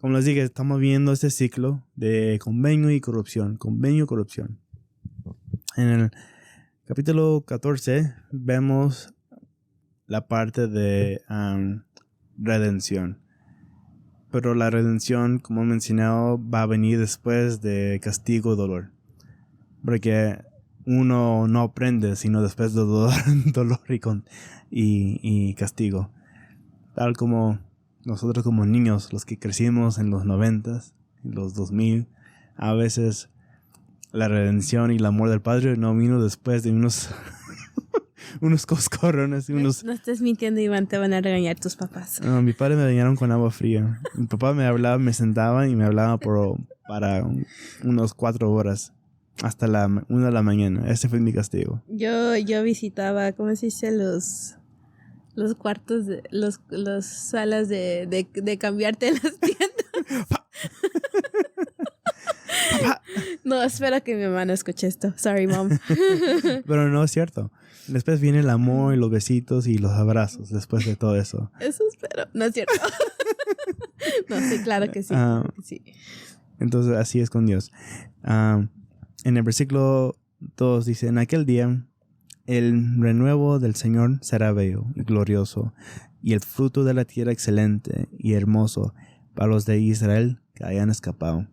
como les dije, estamos viendo este ciclo de convenio y corrupción. Convenio y corrupción. En el capítulo 14 vemos la parte de redención. Pero la redención, como he mencionado, va a venir después de castigo y dolor. Porque uno no aprende sino después de dolor y castigo. Tal como nosotros como niños, los que crecimos en los 90s, en los 2000, a veces la redención y el amor del Padre no vino después de unos unos coscorrones y unos... No estés mintiendo, Iván, te van a regañar tus papás. No, mi padre me regañaron con agua fría. Mi papá me hablaba, me sentaba y me hablaba para unos 4 horas. Hasta 1 de la mañana. Ese fue mi castigo. Yo visitaba, ¿cómo se dice? Los cuartos, los salas de cambiarte en las tiendas. No, espero que mi mamá no escuche esto. Sorry, mom. Pero no es cierto. Después viene el amor y los besitos y los abrazos después de todo eso. Eso espero. No es cierto. No, sí, claro que sí. Sí. Entonces así es con Dios. En el versículo 2 dice, en aquel día el renuevo del Señor será bello y glorioso, y el fruto de la tierra excelente y hermoso para los de Israel que hayan escapado.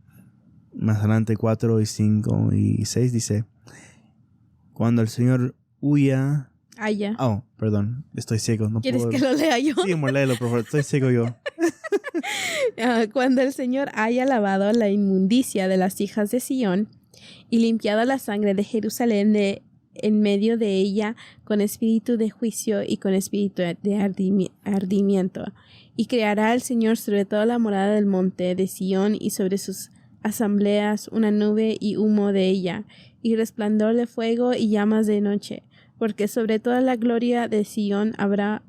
Más adelante 4 y 5 y 6 dice, cuando el Señor huya... Haya. Oh, perdón, estoy ciego. No ¿Quieres puedo... que lo lea yo? Sí, amor, léelo, por favor. Estoy ciego yo. Cuando el Señor haya lavado la inmundicia de las hijas de Sión y limpiado la sangre de Jerusalén de en medio de ella con espíritu de juicio y con espíritu de ardimiento, y creará el Señor sobre toda la morada del monte de Sión y sobre sus asambleas una nube y humo de ella, y resplandor de fuego y llamas de noche, porque sobre toda la gloria de Sión habrá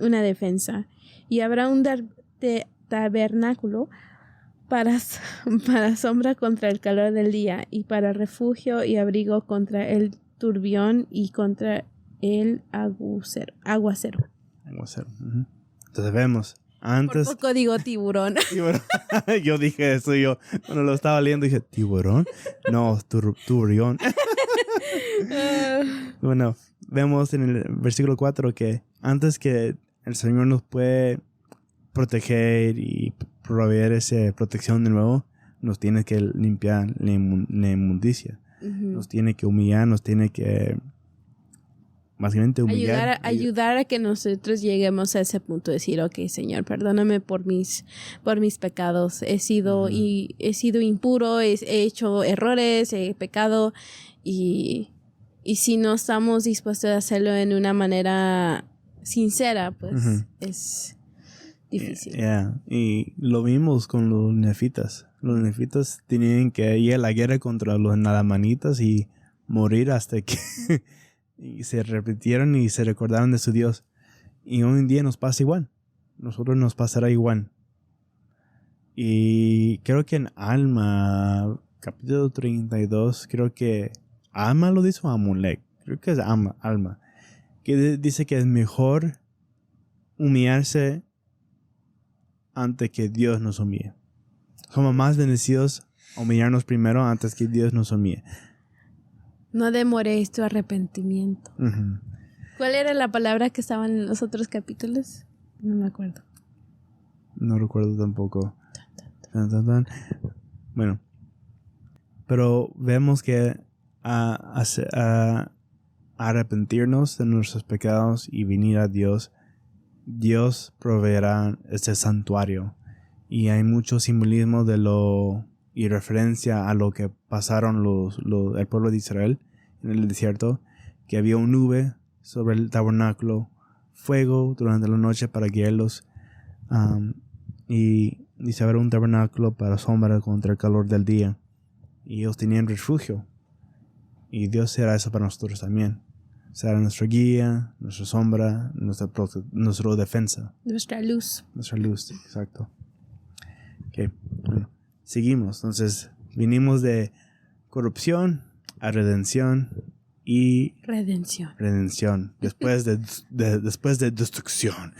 una defensa, y habrá un tabernáculo para sombra contra el calor del día, y para refugio y abrigo contra el turbión y contra el aguacero. Aguacero. Entonces vemos. Antes... Por poco digo tiburón. Yo dije eso, cuando lo estaba leyendo dije, ¿tiburón? No, turbión. Bueno, vemos en el versículo 4 que antes que el Señor nos puede proteger y proveer esa protección de nuevo, nos tiene que limpiar la inmundicia. Nos tiene que humillar, nos tiene que básicamente humillar. Ayudar a que nosotros lleguemos a ese punto de decir, ok, Señor, perdóname por mis pecados. He sido impuro, he hecho errores, he pecado, y si no estamos dispuestos a hacerlo en una manera sincera, pues es difícil. Y lo vimos con los nefitas. Los nefitas tenían que ir a la guerra contra los nadamanitas y morir hasta que y se repitieron y se recordaron de su Dios. Y hoy en día nos pasa igual. Nosotros nos pasará igual. Y creo que en Alma, capítulo 32, creo que Alma lo dice o Amulek. Creo que es Alma. Que dice que es mejor humillarse antes que Dios nos humille. Somos más bendecidos a humillarnos primero antes que Dios nos humille. No demoréis tu arrepentimiento. ¿Cuál era la palabra que estaba en los otros capítulos? No me acuerdo. No recuerdo tampoco. Bueno. Pero vemos que a arrepentirnos de nuestros pecados y venir a Dios, Dios proveerá este santuario. Y hay mucho simbolismo y referencia a lo que pasaron el pueblo de Israel en el desierto, que había una nube sobre el tabernáculo, fuego durante la noche para guiarlos, y dice haber un tabernáculo para sombra contra el calor del día, y ellos tenían refugio, y Dios será eso para nosotros también. Será nuestra guía, nuestra sombra, nuestra defensa. Nuestra luz. Nuestra luz, exacto. Ok, bueno, seguimos. Entonces, vinimos de corrupción a redención y... Redención. Después de destrucción.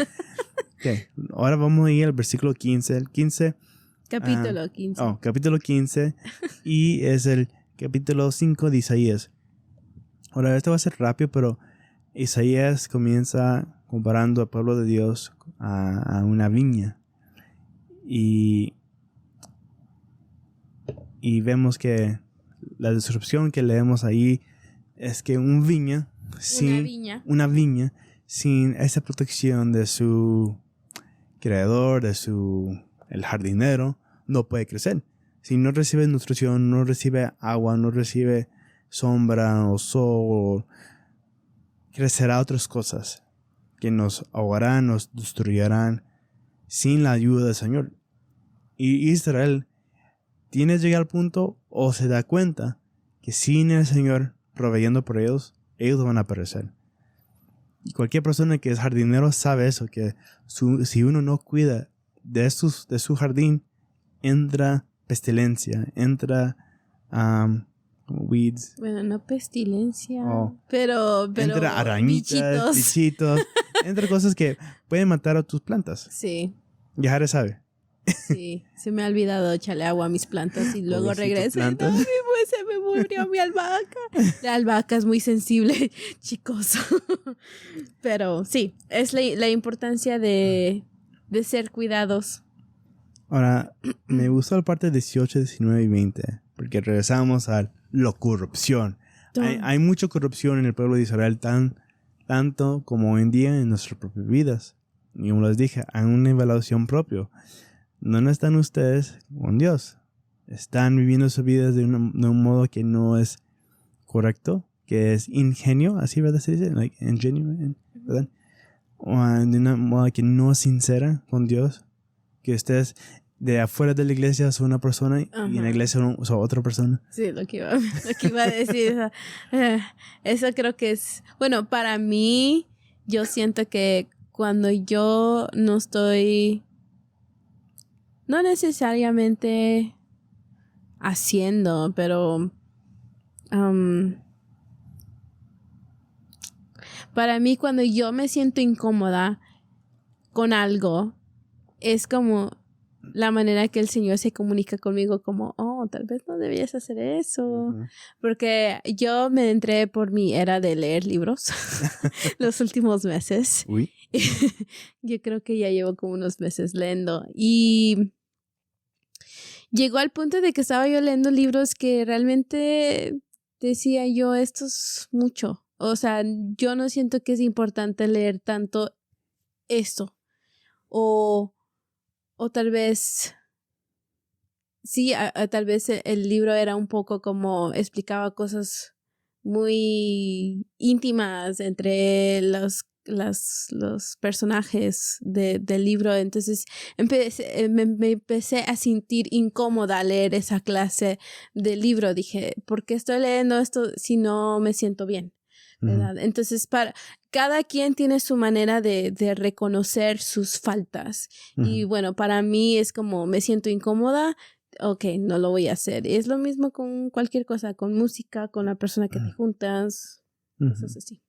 Ok, ahora vamos a ir al versículo 15. El 15... Capítulo 15. Capítulo 15. Y es el capítulo 5 de Isaías. Ahora, esto va a ser rápido, pero Isaías comienza comparando al pueblo de Dios a una viña. Y vemos que la descripción que leemos ahí es que una viña sin esa protección de su creador, el jardinero, no puede crecer. Si no recibe nutrición, no recibe agua, no recibe sombra o sol, crecerá otras cosas que nos ahogarán, nos destruirán sin la ayuda del Señor. Y Israel tiene que llegar al punto o se da cuenta que sin el Señor proveyendo por ellos van a perecer. Y cualquier persona que es jardinero sabe eso, que si uno no cuida de su jardín, entra pestilencia, entra weeds. Bueno, no pestilencia, Oh. pero Entra arañitas, bichitos, entra cosas que pueden matar a tus plantas. Sí. Y Jare sabe. Sí, se me ha olvidado echarle agua a mis plantas y luego Pobrecito regresé. plantas. No, se me murió mi albahaca. La albahaca es muy sensible, chicos. Pero sí, es la importancia de ser cuidados. Ahora, me gustó la parte 18, 19 y 20, porque regresamos a la corrupción. Hay mucha corrupción en el pueblo de Israel, tanto como hoy en día en nuestras propias vidas. Y como les dije, hay una evaluación propia. No están ustedes con Dios. Están viviendo sus vidas de un modo que no es correcto, que es ingenio, así ¿verdad? Se dice, like ingenuine, ¿verdad? O de una modo que no es sincera con Dios, que ustedes de afuera de la iglesia son una persona y en la iglesia son otra persona. Sí, lo que iba a decir. Eso creo que es, bueno, para mí, yo siento que cuando yo no estoy, no necesariamente haciendo, pero para mí cuando yo me siento incómoda con algo, es como la manera que el Señor se comunica conmigo, como, oh, tal vez no debías hacer eso. Uh-huh. Porque yo me entré por mi era de leer libros los últimos meses. Uy. Yo creo que ya llevo como unos meses leyendo. Y llegó al punto de que estaba yo leyendo libros que realmente decía yo, esto es mucho. O sea, yo no siento que es importante leer tanto esto. O tal vez, sí, tal vez el libro era un poco como explicaba cosas muy íntimas entre los personajes del libro. Entonces me empecé a sentir incómoda al leer esa clase de libro. Dije, ¿por qué estoy leyendo esto si no me siento bien? ¿Verdad? Entonces, cada quien tiene su manera de reconocer sus faltas. Y bueno, para mí es como me siento incómoda, ok, no lo voy a hacer. Es lo mismo con cualquier cosa, con música, con la persona que te juntas, cosas así.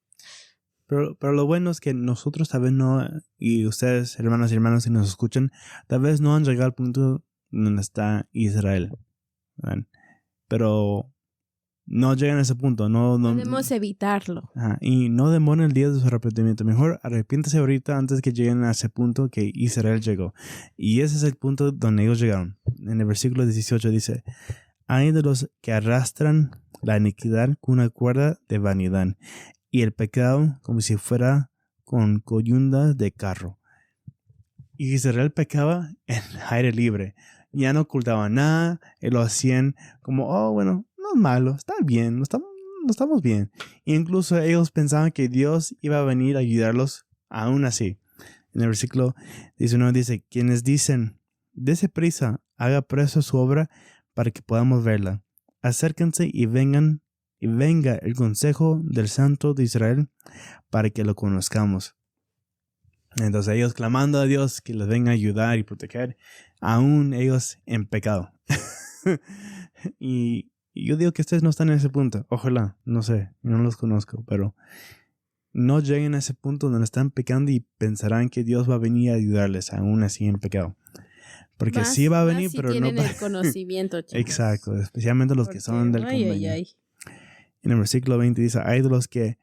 Pero lo bueno es que nosotros tal vez no, y ustedes, hermanos y hermanas, si nos escuchan, tal vez no han llegado al punto donde está Israel, ¿verdad? Pero no llegan a ese punto. No podemos evitarlo. Y no demoren el día de su arrepentimiento. Mejor arrepiéntase ahorita antes que lleguen a ese punto que Israel llegó. Y ese es el punto donde ellos llegaron. En el versículo 18 dice: hay de los que arrastran la iniquidad con una cuerda de vanidad, y el pecado como si fuera con coyundas de carro. Y Israel pecaba en aire libre. Ya no ocultaba nada. Y lo hacían como, oh, bueno, no es malo, está bien, no estamos bien. E incluso ellos pensaban que Dios iba a venir a ayudarlos aún así. En el versículo 19 dice: quienes dicen, dese prisa, haga preso su obra para que podamos verla. Acérquense y venga el consejo del Santo de Israel para que lo conozcamos. Entonces ellos clamando a Dios que les venga a ayudar y proteger, aún ellos en pecado. Y yo digo que ustedes no están en ese punto. Ojalá, no sé, no los conozco, pero no lleguen a ese punto donde están pecando y pensarán que Dios va a venir a ayudarles aún así en pecado. Porque más, sí va a venir, si pero tienen no... el conocimiento, chicos. Exacto, especialmente los que son del convenio. Ay. En el versículo 20 dice: hay de los que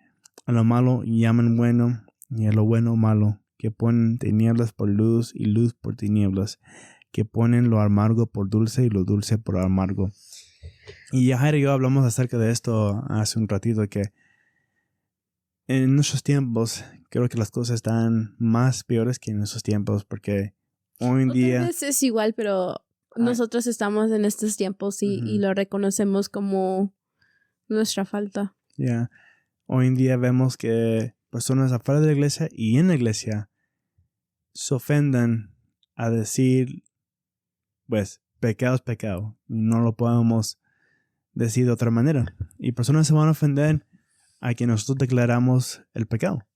a lo malo llaman bueno y a lo bueno malo, que ponen tinieblas por luz y luz por tinieblas, que ponen lo amargo por dulce y lo dulce por amargo. Y ya Jair y yo hablamos acerca de esto hace un ratito, que en nuestros tiempos creo que las cosas están más peores que en esos tiempos, porque hoy en O día... tal vez es igual, pero nosotros estamos en estos tiempos y lo reconocemos como nuestra falta. Yeah. Hoy en día vemos que personas afuera de la iglesia y en la iglesia se ofenden a decir, pues, pecado es pecado. Y no lo podemos decir de otra manera. Y personas se van a ofender a que nosotros declaramos el pecado.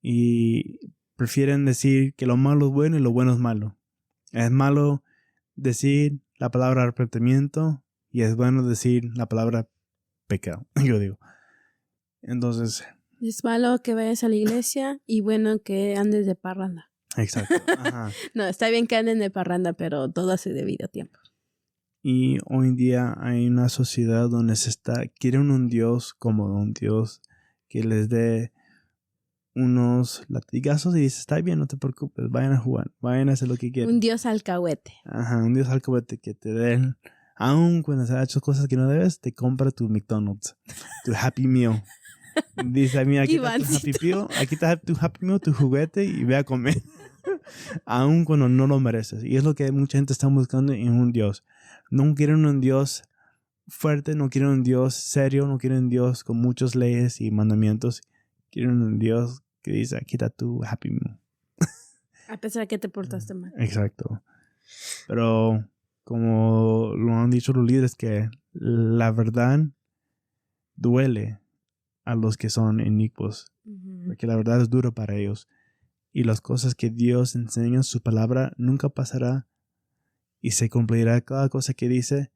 Y prefieren decir que lo malo es bueno y lo bueno es malo. Es malo decir la palabra arrepentimiento y es bueno decir la palabra pecado, yo digo. Entonces... Es malo que vayas a la iglesia y bueno que andes de parranda. Exacto. Ajá. No, está bien que anden de parranda, pero todo hace debido tiempo. Y hoy en día hay una sociedad donde quieren un Dios cómodo, un Dios que les dé unos latigazos y dice, está bien, no te preocupes, vayan a jugar, vayan a hacer lo que quieran. Un Dios alcahuete. Ajá, un Dios alcahuete que te dé, aun cuando se ha hecho cosas que no debes, te compra tu McDonald's, tu Happy Meal. Dice a mí, aquí está tu Happy Meal, aquí está tu Happy Meal, tu juguete y ve a comer. Aun cuando no lo mereces. Y es lo que mucha gente está buscando en un Dios. No quieren un Dios fuerte, no quieren un Dios serio, no quieren un Dios con muchas leyes y mandamientos. Quieren un Dios que dice, aquí está tu Happy Meal. A pesar de que te portaste mal. Exacto. Pero como lo han dicho los líderes, que la verdad duele a los que son inicuos. Porque la verdad es dura para ellos. Y las cosas que Dios enseña en su palabra nunca pasará. Y se cumplirá cada cosa que dice.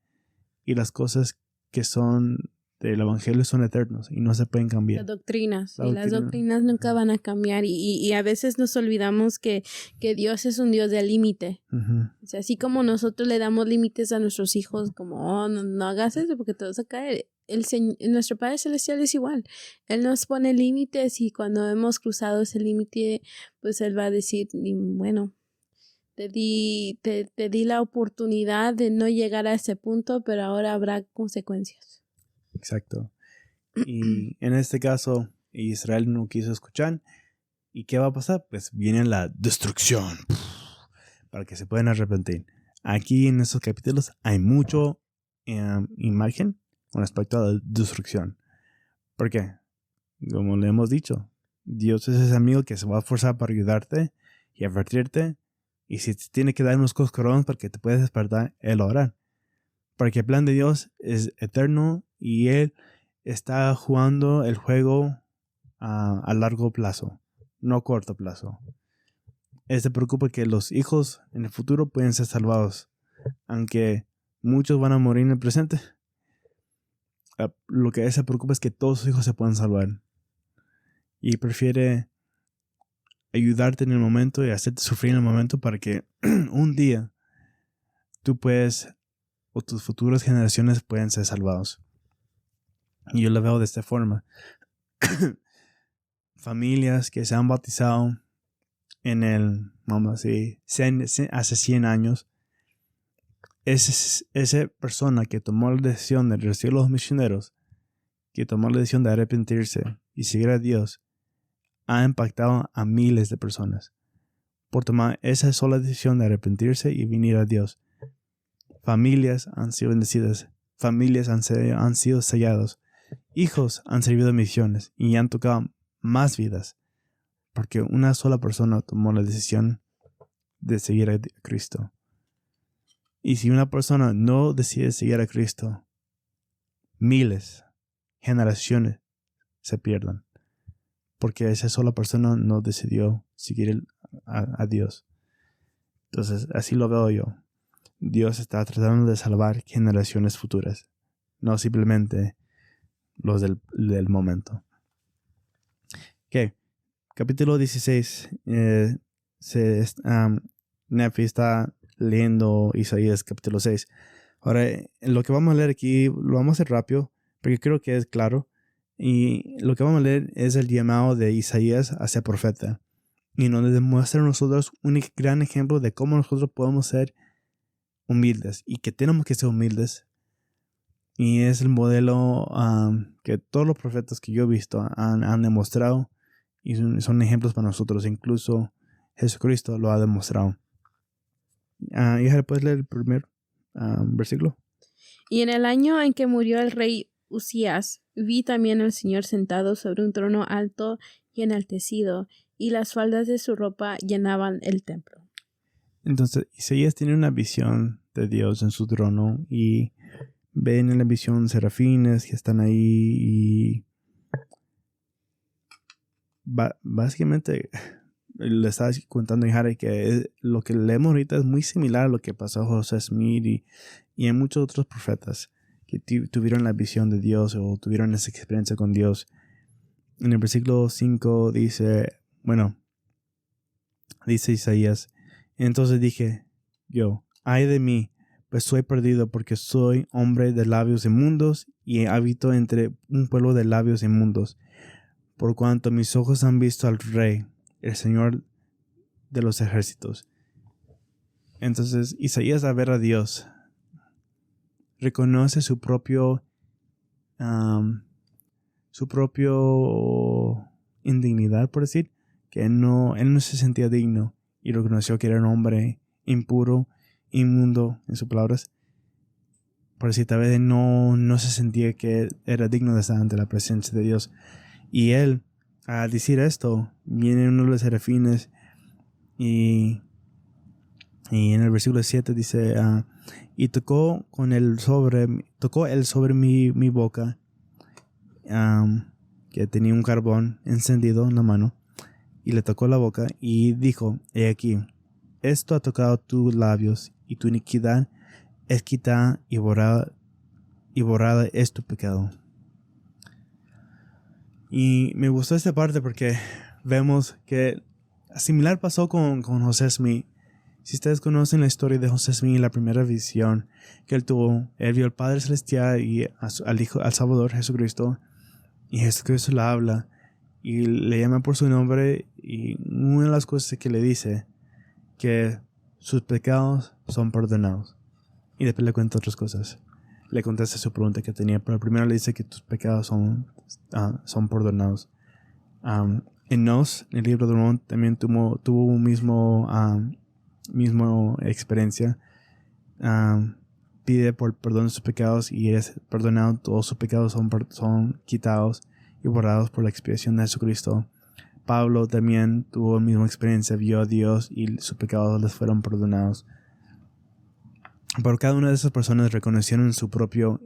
Y las cosas que son del evangelio son eternos y no se pueden cambiar. Las doctrinas. Las doctrinas nunca van a cambiar. Y a veces nos olvidamos que Dios es un Dios de límite. O sea, así como nosotros le damos límites a nuestros hijos, como, oh, no hagas eso porque te vas a caer. Nuestro Padre Celestial es igual. Él nos pone límites y cuando hemos cruzado ese límite, pues Él va a decir, bueno, te di la oportunidad de no llegar a ese punto, pero ahora habrá consecuencias. Exacto. Y en este caso, Israel no quiso escuchar. ¿Y qué va a pasar? Pues viene la destrucción para que se puedan arrepentir. Aquí en estos capítulos hay mucho imagen con respecto a la destrucción. ¿Por qué? Como le hemos dicho, Dios es ese amigo que se va a esforzar para ayudarte y advertirte. Y si te tiene que dar unos coscorrones para que te puedas despertar, Él lo hará. Porque el plan de Dios es eterno y Él está jugando el juego a largo plazo, no a corto plazo. Él se preocupa que los hijos en el futuro pueden ser salvados. Aunque muchos van a morir en el presente, lo que Él se preocupa es que todos sus hijos se puedan salvar. Y prefiere ayudarte en el momento y hacerte sufrir en el momento para que un día tú puedes o tus futuras generaciones pueden ser salvados. Y yo lo veo de esta forma. Familias que se han bautizado vamos a decir, hace 100 años. Esa persona que tomó la decisión de recibir a los misioneros, que tomó la decisión de arrepentirse y seguir a Dios, ha impactado a miles de personas por tomar esa sola decisión de arrepentirse y venir a Dios. Familias han sido bendecidas, familias han sido sellados, hijos han servido en misiones y han tocado más vidas porque una sola persona tomó la decisión de seguir a Cristo. Y si una persona no decide seguir a Cristo, miles, generaciones se pierden. Porque esa sola persona no decidió seguir a Dios. Entonces, así lo veo yo. Dios está tratando de salvar generaciones futuras. No simplemente los del momento. Ok. Capítulo 16. Nefi está leyendo Isaías capítulo 6. Ahora, lo que vamos a leer aquí, lo vamos a hacer rápido, porque creo que es claro. Y lo que vamos a leer es el llamado de Isaías hacia profeta. Y nos demuestra a nosotros un gran ejemplo de cómo nosotros podemos ser humildes. Y que tenemos que ser humildes. Y es el modelo que todos los profetas que yo he visto han demostrado. Y son ejemplos para nosotros. Incluso Jesucristo lo ha demostrado. Hija, ¿puedes leer el primer versículo? Y en el año en que murió el rey Usías, vi también al Señor sentado sobre un trono alto y enaltecido, y las faldas de su ropa llenaban el templo. Entonces, Isaías tiene una visión de Dios en su trono y ven en la visión serafines que están ahí y básicamente le estaba contando a Harry que lo que leemos ahorita es muy similar a lo que pasó a José Smith y a muchos otros profetas que tuvieron la visión de Dios o tuvieron esa experiencia con Dios. En el versículo 5 dice Isaías: entonces dije yo, ay de mí, pues soy perdido, porque soy hombre de labios inmundos y habito entre un pueblo de labios inmundos, por cuanto mis ojos han visto al Rey, el Señor de los ejércitos. Entonces Isaías, al ver a Dios, reconoce su propio indignidad, por decir, que él no se sentía digno y reconoció que era un hombre impuro, inmundo, en sus palabras. Por decir, tal vez no se sentía que era digno de estar ante la presencia de Dios. Y él, al decir esto, viene uno de los serafines y en el versículo 7 dice, y tocó él sobre mi boca, que tenía un carbón encendido en la mano, y le tocó la boca y dijo, he aquí, esto ha tocado tus labios, y tu iniquidad es quitada y borrada es tu pecado. Y me gustó esta parte porque vemos que similar pasó con José Smith. Si ustedes conocen la historia de José Smith, la primera visión que él tuvo, él vio al Padre Celestial y al Salvador Jesucristo, y Jesucristo le habla y le llama por su nombre, y una de las cosas que le dice, que sus pecados son perdonados. Y después le cuenta otras cosas. Le contesta su pregunta que tenía, pero primero le dice que tus pecados son perdonados. Enos, en el libro de Mormón, también tuvo un mismo experiencia. Pide por perdón de sus pecados y es perdonado. Todos sus pecados son quitados y borrados por la expiación de Jesucristo. Pablo también tuvo la misma experiencia, vio a Dios y sus pecados les fueron perdonados. Pero cada una de esas personas reconocieron su propio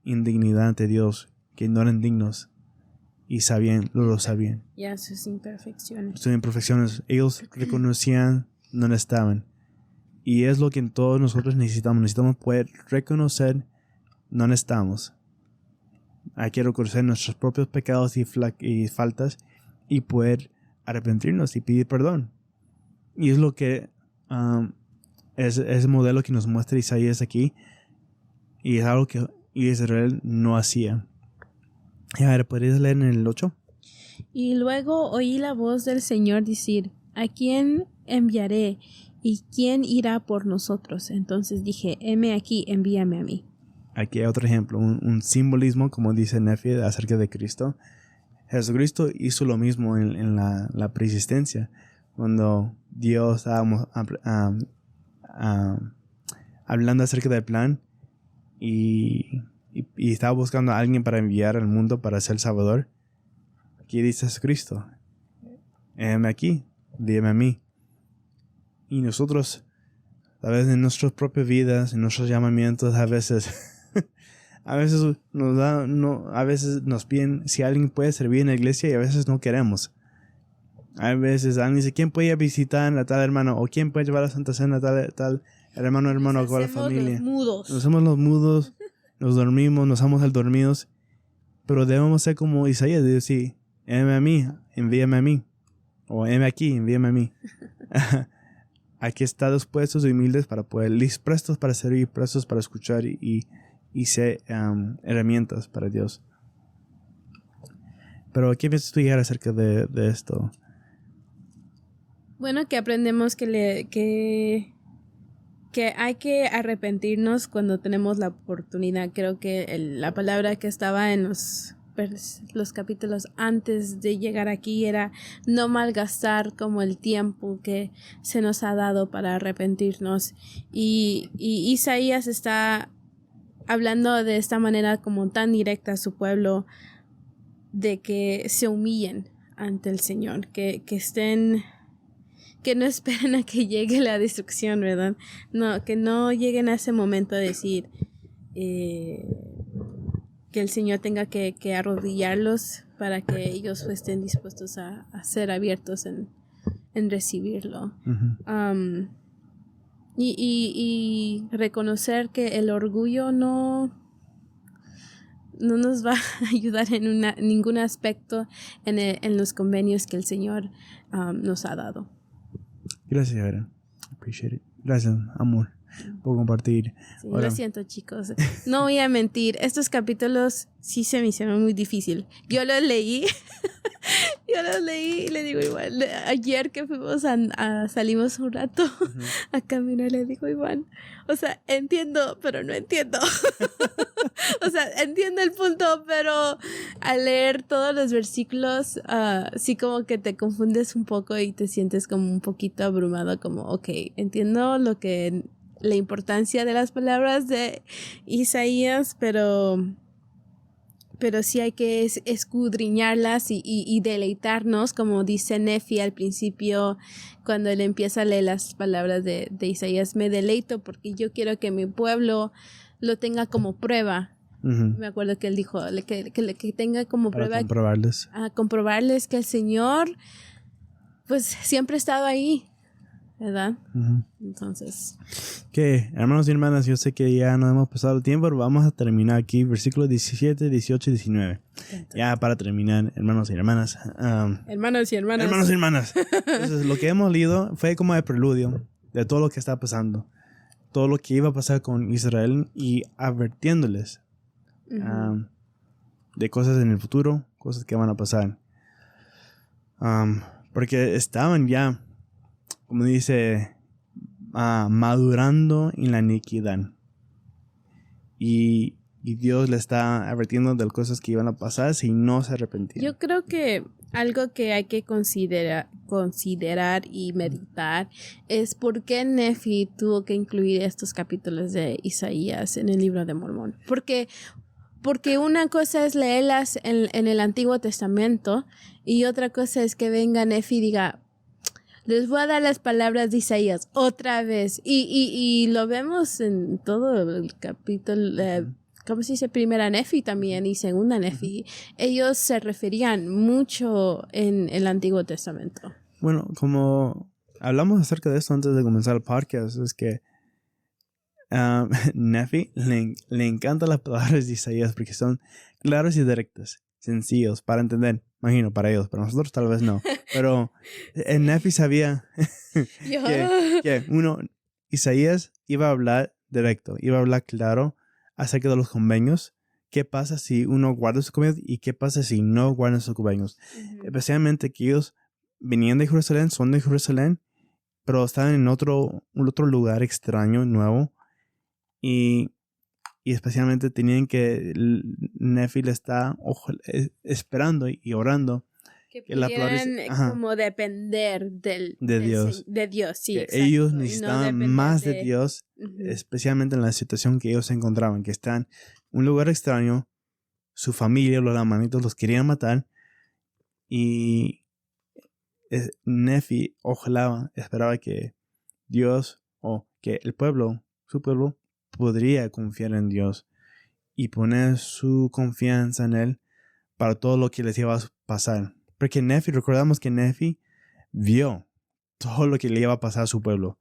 indignidad ante Dios, que no eran dignos y lo sabían. Ya sus imperfecciones. Sus imperfecciones, ellos reconocían dónde estaban. Y es lo que todos nosotros necesitamos. Necesitamos poder reconocer dónde estamos. Hay que reconocer nuestros propios pecados y faltas y poder arrepentirnos y pedir perdón. Y es lo que es el modelo que nos muestra Isaías aquí. Y es algo que Israel no hacía. Y a ver, ¿podrías leer en el 8? Y luego oí la voz del Señor decir, ¿a quién enviaré? ¿Y quién irá por nosotros? Entonces dije, heme aquí, envíame a mí. Aquí hay otro ejemplo, un simbolismo, como dice Nefi, acerca de Cristo. Jesucristo hizo lo mismo en la preexistencia. Cuando Dios estábamos hablando acerca del plan y estaba buscando a alguien para enviar al mundo para ser Salvador, aquí dice Jesucristo, heme aquí, envíame a mí. Y nosotros, a veces en nuestras propias vidas, en nuestros llamamientos, a veces nos piden si alguien puede servir en la iglesia y a veces no queremos. A veces alguien dice, ¿quién puede visitar a tal hermano? O ¿quién puede llevar a Santa Cena a tal hermano con la familia? Nos hacemos los mudos, nos dormimos, nos hacemos al dormidos. Pero debemos ser como Isaías, de decir, heme a mí, envíame a mí. O heme aquí, envíame a mí. Hay que estar dispuestos y humildes para poder, prestos para servir, prestos para escuchar y ser herramientas para Dios. Pero ¿qué piensas tú llegar acerca de esto? Bueno, que aprendemos que hay que arrepentirnos cuando tenemos la oportunidad. Creo que la palabra que estaba en los los capítulos antes de llegar aquí era no malgastar como el tiempo que se nos ha dado para arrepentirnos. Y Isaías está hablando de esta manera como tan directa a su pueblo, de que se humillen ante el Señor, que no esperen a que llegue la destrucción, ¿verdad? No, que no lleguen a ese momento de decir que el Señor tenga que arrodillarlos para que ellos estén dispuestos a ser abiertos en recibirlo. Uh-huh. Y reconocer que el orgullo no nos va a ayudar en ningún aspecto en los convenios que el Señor nos ha dado. Gracias, Vera. Appreciate it. Gracias, amor, por compartir. Sí, Ahora, lo siento, chicos. No voy a mentir, estos capítulos sí se me hicieron muy difícil. Yo los leí y le digo igual. Ayer que fuimos salimos un rato a caminar, le digo Iván, o sea, entiendo, pero no entiendo. O sea, entiendo el punto, pero al leer todos los versículos, sí como que te confundes un poco y te sientes como un poquito abrumado, como, ok, entiendo la importancia de las palabras de Isaías, pero sí hay que escudriñarlas y deleitarnos, como dice Nefi al principio, cuando él empieza a leer las palabras de Isaías, me deleito porque yo quiero que mi pueblo lo tenga como prueba. uh-huh. Me acuerdo que él dijo que tenga como Para prueba comprobarles. a comprobarles que el Señor pues siempre ha estado ahí, ¿verdad? Uh-huh. Entonces, Que, hermanos y hermanas, yo sé que ya no hemos pasado el tiempo, pero vamos a terminar aquí, versículos 17, 18 y 19. Ya para terminar, hermanos y hermanas. hermanos y hermanas. Hermanos y hermanas. Entonces, lo que hemos leído fue como el preludio de todo lo que está pasando. Todo lo que iba a pasar con Israel y advirtiéndoles de cosas en el futuro, cosas que van a pasar. Porque estaban ya, como dice, madurando en la iniquidad. Y Dios le está advirtiendo de las cosas que iban a pasar si no se arrepentían. Yo creo que algo que hay que considerar y meditar es por qué Nefi tuvo que incluir estos capítulos de Isaías en el libro de Mormón. Porque una cosa es leerlas en el Antiguo Testamento y otra cosa es que venga Nefi y diga, les voy a dar las palabras de Isaías otra vez. Y lo vemos en todo el capítulo, ¿cómo se dice? Primera Nefi también y segunda Nefi. Ellos se referían mucho en el Antiguo Testamento. Bueno, como hablamos acerca de esto antes de comenzar el podcast, es que Nefi le encantan las palabras de Isaías porque son claras y directas, sencillos para entender. Imagino, para ellos, para nosotros tal vez no. Pero Nefi sabía que Isaías iba a hablar directo, iba a hablar claro acerca de los convenios. ¿Qué pasa si uno guarda sus convenios y qué pasa si no guarda sus convenios? Especialmente que ellos venían de Jerusalén, son de Jerusalén, pero estaban en otro lugar extraño, nuevo. Y especialmente tenían que Nefi le está esperando y orando que pudieran como depender de Dios. De Dios, sí, que exacto. Ellos necesitaban más de Dios, especialmente en la situación que ellos se encontraban, que están en un lugar extraño, su familia, los lamanitos, los querían matar, y Nefi ojalá esperaba que Dios o que el pueblo, su pueblo, podría confiar en Dios y poner su confianza en Él para todo lo que les iba a pasar. Porque recordamos que Nefi vio todo lo que le iba a pasar a su pueblo.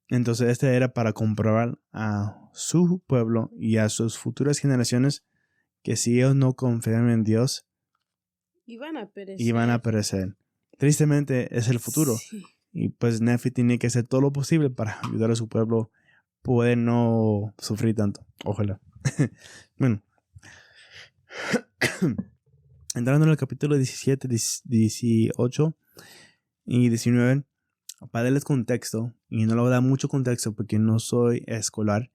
Entonces este era para comprobar a su pueblo y a sus futuras generaciones que si ellos no confiaban en Dios, iban a perecer. Tristemente es el futuro. Sí. Y pues Nefi tiene que hacer todo lo posible para ayudar a su pueblo poder no sufrir tanto. Ojalá. Bueno. Entrando en el capítulo 17, 18 y 19, para darles contexto, y no le voy a dar mucho contexto porque no soy escolar,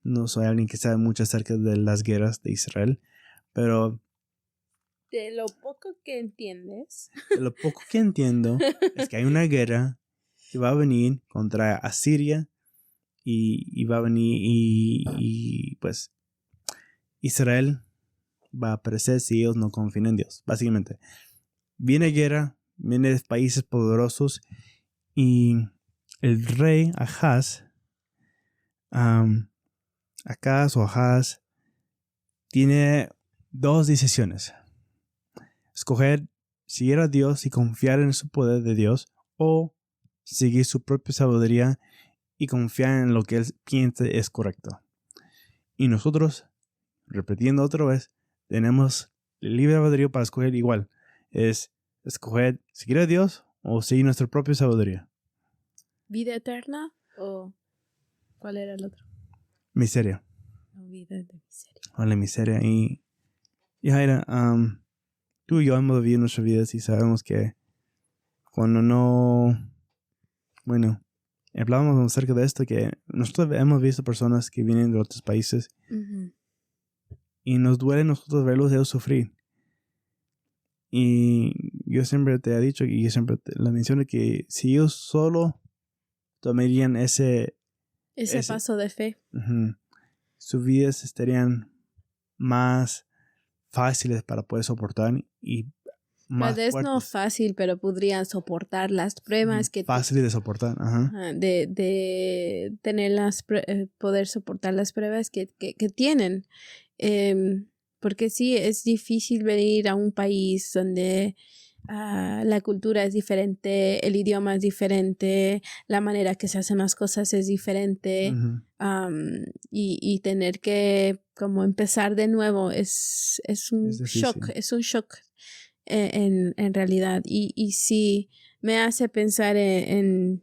no soy alguien que sabe mucho acerca de las guerras de Israel, pero De lo poco que entiendes. Lo poco que entiendo es que hay una guerra que va a venir contra Asiria y va a venir y pues Israel va a perecer si ellos no confían en Dios. Básicamente, viene guerra, vienen países poderosos y el rey Ahaz, Ahaz tiene dos decisiones. Escoger seguir a Dios y confiar en su poder de Dios, o seguir su propia sabiduría y confiar en lo que él piense es correcto. Y nosotros, repitiendo otra vez, tenemos el libre albedrío para escoger igual. Es escoger seguir a Dios o seguir nuestra propia sabiduría. ¿Vida eterna o cuál era el otro? Miseria. No, vida de miseria. O la miseria. Y Jaira, tú y yo hemos vivido nuestras vidas y sabemos que cuando no... Bueno, hablábamos acerca de esto, que nosotros hemos visto personas que vienen de otros países y nos duele nosotros verlos ellos sufrir. Y yo siempre te he dicho, y yo siempre te la menciono, que si ellos solo tomarían ese paso de fe. Sus vidas estarían más fáciles para poder soportar y más Tal vez no fuertes. fácil, pero podrían soportar las pruebas que Fáciles de soportar. de tener poder soportar las pruebas que tienen. Porque sí, es difícil venir a un país donde la cultura es diferente, el idioma es diferente, la manera que se hacen las cosas es diferente. Y tener que como empezar de nuevo es un shock, en realidad. Y sí me hace pensar en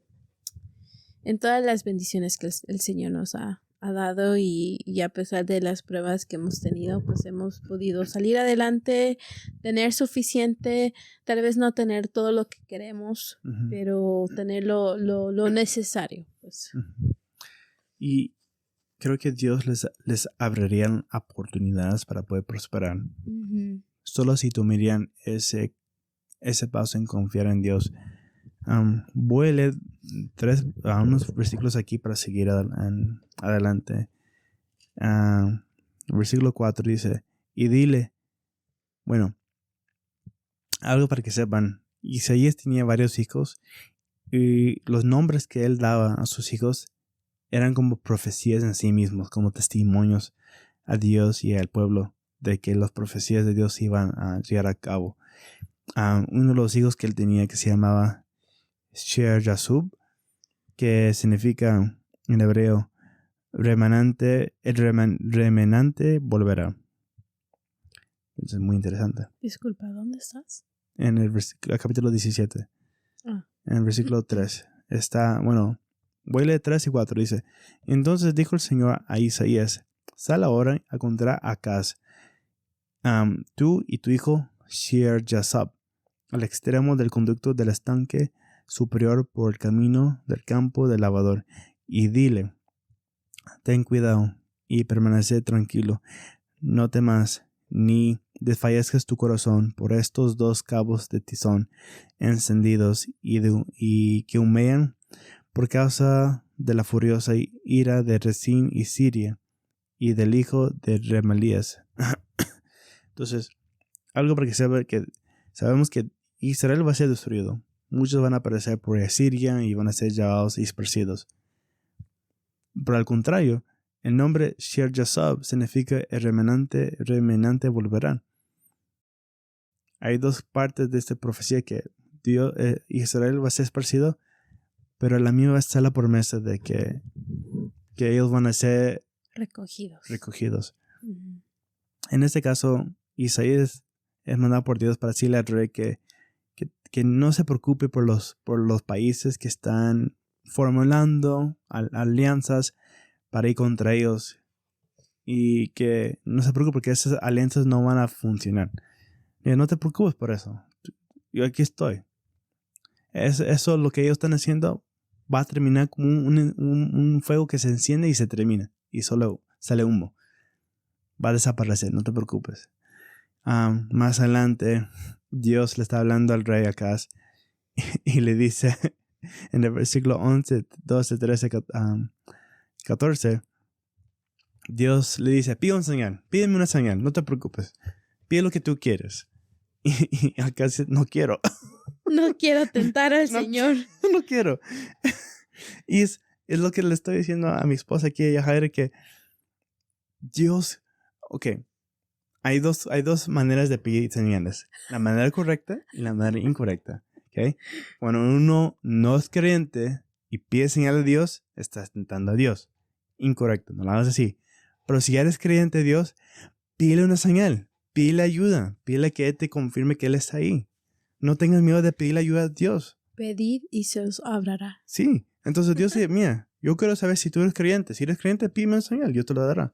todas las bendiciones que el Señor nos ha dado y a pesar de las pruebas que hemos tenido, pues hemos podido salir adelante, tener suficiente, tal vez no tener todo lo que queremos, pero tener lo necesario. Pues. Y creo que Dios les abriría oportunidades para poder prosperar. Solo si tomarían ese paso en confiar en Dios. Voy a leer unos versículos aquí para seguir adelante. Versículo 4 dice, y dile, bueno, algo para que sepan, Isaías tenía varios hijos y los nombres que él daba a sus hijos eran como profecías en sí mismos, como testimonios a Dios y al pueblo de que las profecías de Dios iban a llegar a cabo. Uno de los hijos que él tenía, que se llamaba Shear Yasub, que significa en hebreo remanente, el remanente volverá. Eso es muy interesante. Disculpa, ¿dónde estás? En el capítulo 17. En el versículo 3. Está, bueno, voy a leer 3 y 4. Dice, entonces dijo el Señor a Isaías, sal ahora a contra Acaz, tú y tu hijo Shear Yasub, al extremo del conducto del estanque superior por el camino del campo del lavador, y dile, ten cuidado y permanece tranquilo, no temas ni desfallezcas tu corazón por estos dos cabos de tizón encendidos y que humean por causa de la furiosa ira de Rezín y Siria y del hijo de Remalías. Entonces, algo para que sepa que sabemos que Israel va a ser destruido. Muchos van a aparecer por Asiria y van a ser llevados y dispersidos. Pero al contrario, el nombre Shear Yasub significa el remanente volverá. Hay dos partes de esta profecía que Israel va a ser esparcido, pero la misma está la promesa de que ellos van a ser recogidos. En este caso, Isaías es mandado por Dios para decirle al rey que no se preocupe por los países que están formulando alianzas para ir contra ellos, y que no se preocupe porque esas alianzas no van a funcionar. No te preocupes por eso. Yo aquí estoy. Eso lo que ellos están haciendo va a terminar como un fuego que se enciende y se termina y solo sale humo. Va a desaparecer, no te preocupes. Más adelante, Dios le está hablando al rey Acaz y le dice en el versículo 11, 12, 13, 14, Dios le dice, pídeme una señal, no te preocupes, pide lo que tú quieres. Y Acaz dice, no quiero. No quiero tentar al Señor. No quiero. Y es lo que le estoy diciendo a mi esposa aquí, a Yajaira, que Dios, hay dos maneras de pedir señales. La manera correcta y la manera incorrecta. ¿Okay? Cuando uno no es creyente y pide señal a Dios, estás tentando a Dios. Incorrecto, no lo hagas así. Pero si eres creyente de Dios, pídele una señal. Pídele ayuda. Pídele que Él te confirme que Él está ahí. No tengas miedo de pedirle ayuda a Dios. Pedid y se os abrirá. Sí. Entonces Dios dice, mira, yo quiero saber si tú eres creyente. Si eres creyente, pídeme una señal. Yo te lo daré.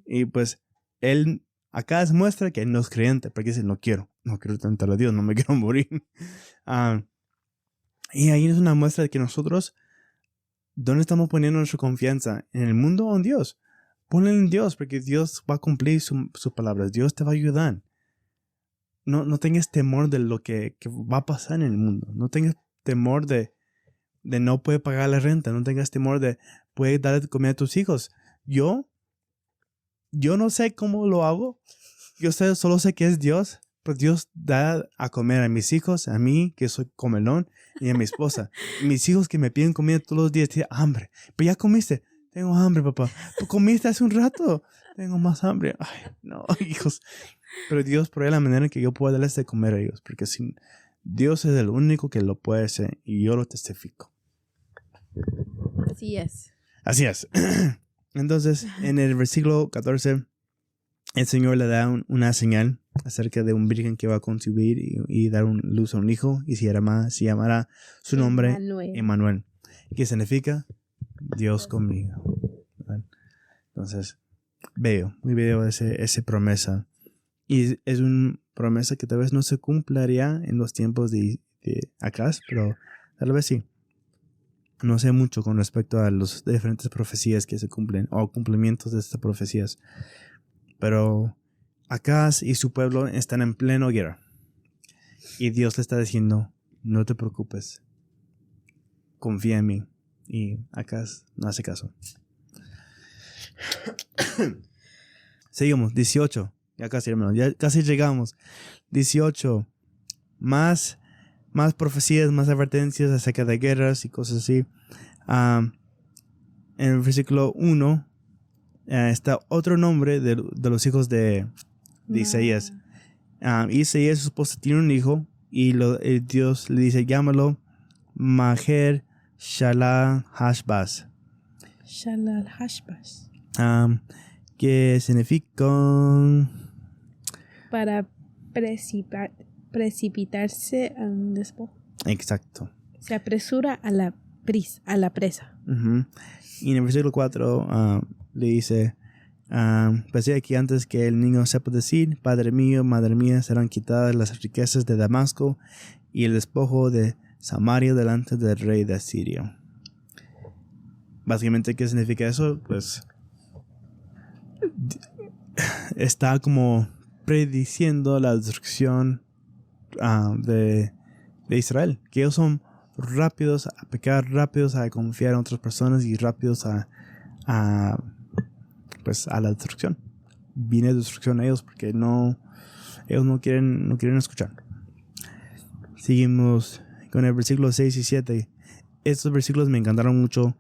Y pues Él acá demuestra que Él no es creyente. Porque dice, no quiero tentar a Dios. No me quiero morir. Y ahí es una muestra de que nosotros, ¿dónde estamos poniendo nuestra confianza? ¿En el mundo o en Dios? Ponle en Dios, porque Dios va a cumplir sus palabras. Dios te va a ayudar. No tengas temor de lo que va a pasar en el mundo. No tengas temor de no poder pagar la renta. No tengas temor de poder darle de comer a tus hijos. Yo no sé cómo lo hago. Solo sé que es Dios. Pues Dios da a comer a mis hijos, a mí, que soy comelón, y a mi esposa. Mis hijos que me piden comida todos los días, tienen hambre. Pero ya comiste. Tengo hambre, papá. Pues comiste hace un rato. Tengo más hambre. Ay, no, hijos. Pero Dios provee la manera en que yo puedo darles de comer a ellos. Porque Dios es el único que lo puede hacer. Y yo lo testifico. Así es. Así es. Entonces, en el versículo 14, el Señor le da una señal acerca de un virgen que va a concebir y dar luz a un hijo. Y se llamará su nombre Emmanuel. ¿Qué significa? Dios conmigo. ¿Verdad? Entonces, muy bello esa promesa. Y es una promesa que tal vez no se cumpliría en los tiempos de Acaz, pero tal vez sí. No sé mucho con respecto a las diferentes profecías que se cumplen o cumplimientos de estas profecías. Pero Acaz y su pueblo están en plena guerra. Y Dios le está diciendo, no te preocupes. Confía en mí. Y Acaz no hace caso. Seguimos, 18. Ya casi, hermano, ya casi llegamos. 18. Más profecías, más advertencias acerca de guerras y cosas así. En el versículo 1 está otro nombre de los hijos de Isaías. Isaías, su esposa, tiene un hijo y Dios le dice, llámalo Maher Shalal Hashbaz. Shalal Hashbaz. Que significa para precipitarse a un despojo. Exacto. Se apresura a la presa. Y en el versículo 4 le dice, pensé aquí antes que el niño sepa decir, Padre mío, Madre mía, serán quitadas las riquezas de Damasco y el despojo de Samaria delante del rey de Asiria. Básicamente, ¿qué significa eso? Pues está como prediciendo la destrucción de Israel, que ellos son rápidos a pecar, rápidos a confiar en otras personas y rápidos a la destrucción. Viene destrucción a ellos porque ellos no quieren escuchar. Seguimos con el versículo 6 y 7. Estos versículos me encantaron mucho.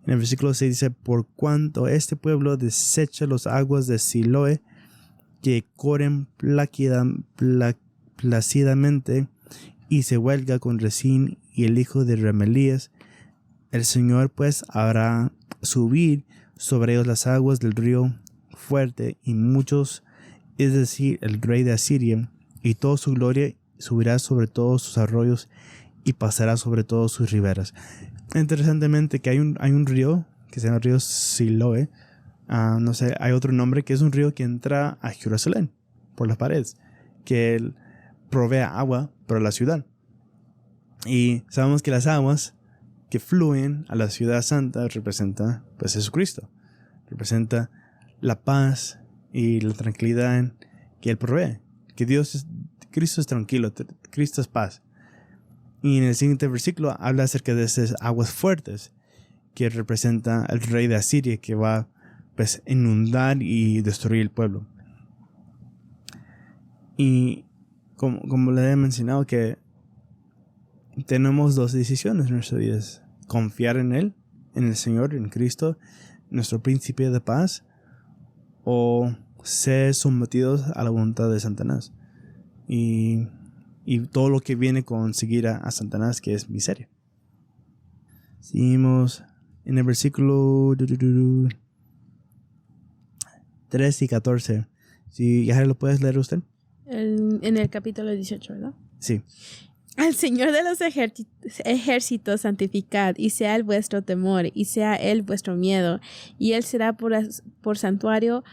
En el versículo 6 dice, por cuanto este pueblo desecha las aguas de Siloé, que corren plácidamente, y se huelga con Resín y el hijo de Remelías, el Señor pues hará subir sobre ellos las aguas del río fuerte y muchos, es decir, el rey de Asiria, y toda su gloria subirá sobre todos sus arroyos y pasará sobre todas sus riberas. Interesantemente que hay un río que se llama río Siloé. No sé, hay otro nombre que es un río que entra a Jerusalén por las paredes, que él provee agua para la ciudad. Y sabemos que las aguas que fluyen a la ciudad santa representa pues Jesucristo, representa la paz y la tranquilidad que él provee, que Cristo es tranquilo, Cristo es paz. Y en el siguiente versículo habla acerca de esas aguas fuertes que representa el rey de Asiria que va pues inundar y destruir el pueblo. Y como le he mencionado, que tenemos dos decisiones en nuestras vidas: confiar en Él, en el Señor, en Cristo, nuestro príncipe de paz, o ser sometidos a la voluntad de Satanás y todo lo que viene con seguir a Satanás, que es miseria. Seguimos en el versículo 3 y 14. Si ya lo puedes leer usted. En el capítulo 18, ¿verdad? Sí. Al Señor de los ejércitos santificad, y sea el vuestro temor, y sea Él vuestro miedo, y Él será por santuario,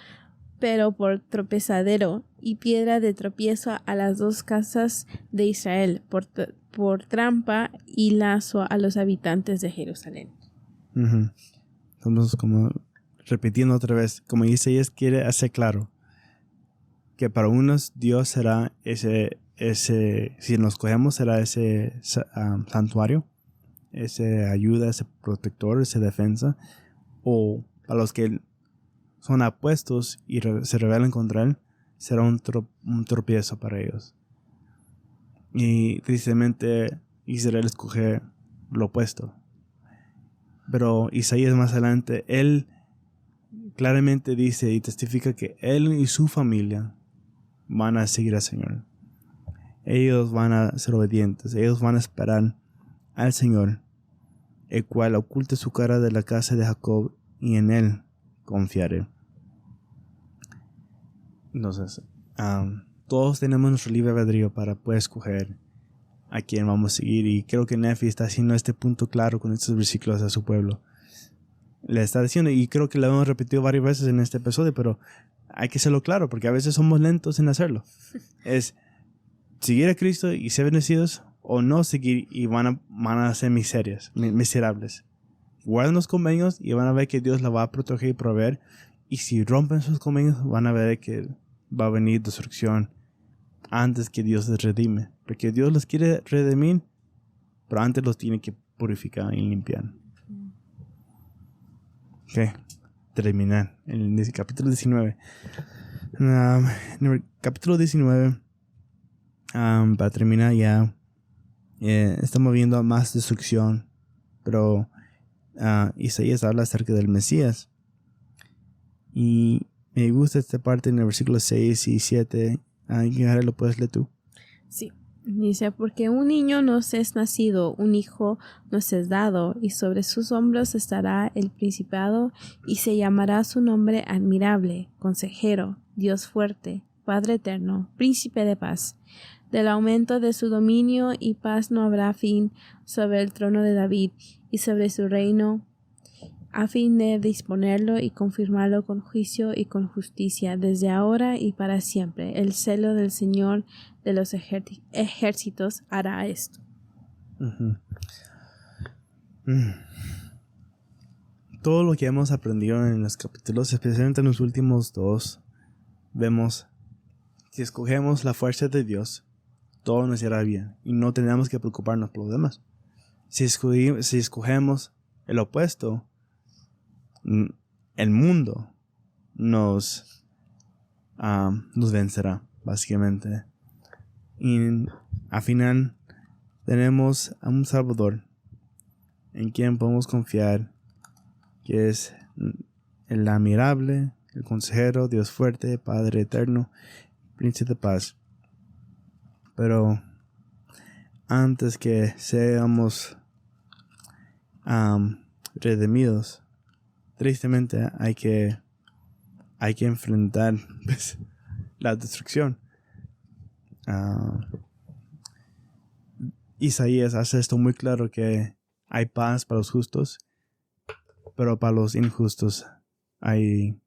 pero por tropezadero y piedra de tropiezo a las dos casas de Israel, por trampa y lazo a los habitantes de Jerusalén. Estamos como repitiendo otra vez, como Isaías quiere hacer claro que para unos Dios será ese si nos cogemos, será ese santuario, ese ayuda, ese protector, ese defensa, o para los que son apuestos y se rebelan contra él, será un tropiezo para ellos. Y tristemente Israel escoge lo opuesto. Pero Isaías más adelante, él claramente dice y testifica que él y su familia van a seguir al Señor. Ellos van a ser obedientes, ellos van a esperar al Señor, el cual oculte su cara de la casa de Jacob, y en él confiaré. Entonces, todos tenemos nuestro libre albedrío para poder escoger a quién vamos a seguir, y creo que Nefi está haciendo este punto claro con estos versículos a su pueblo. Le está diciendo, y creo que lo hemos repetido varias veces en este episodio, pero hay que hacerlo claro, porque a veces somos lentos en hacerlo. Es seguir a Cristo y ser bendecidos, o no seguir y van a ser miserables. Guarden los convenios y van a ver que Dios la va a proteger y proveer. Y si rompen sus convenios, van a ver que va a venir destrucción antes que Dios les redime. Porque Dios los quiere redimir, pero antes los tiene que purificar y limpiar. Ok, terminar en el capítulo 19. En el capítulo 19, para terminar ya, estamos viendo más destrucción, pero Isaías habla acerca del Mesías. Y me gusta esta parte en el versículo 6 y 7. Ahora lo puedes leer tú. Sí. Dice, porque un niño nos es nacido, un hijo nos es dado, y sobre sus hombros estará el principado, y se llamará su nombre admirable, consejero, Dios fuerte, Padre eterno, príncipe de paz. Del aumento de su dominio y paz no habrá fin sobre el trono de David y sobre su reino, a fin de disponerlo y confirmarlo con juicio y con justicia desde ahora y para siempre. El celo del Señor de los ejércitos hará esto. Todo lo que hemos aprendido en los capítulos, especialmente en los últimos dos, vemos si escogemos la fuerza de Dios, todo nos irá bien y no tenemos que preocuparnos por lo demás. Si escogemos el opuesto, el mundo nos vencerá, básicamente. Y al final tenemos a un Salvador en quien podemos confiar, que es el admirable, el consejero, Dios fuerte, Padre eterno, Príncipe de paz. Pero antes que seamos redimidos, tristemente hay que enfrentar pues, la destrucción. Isaías hace esto muy claro, que hay paz para los justos, pero para los injustos hay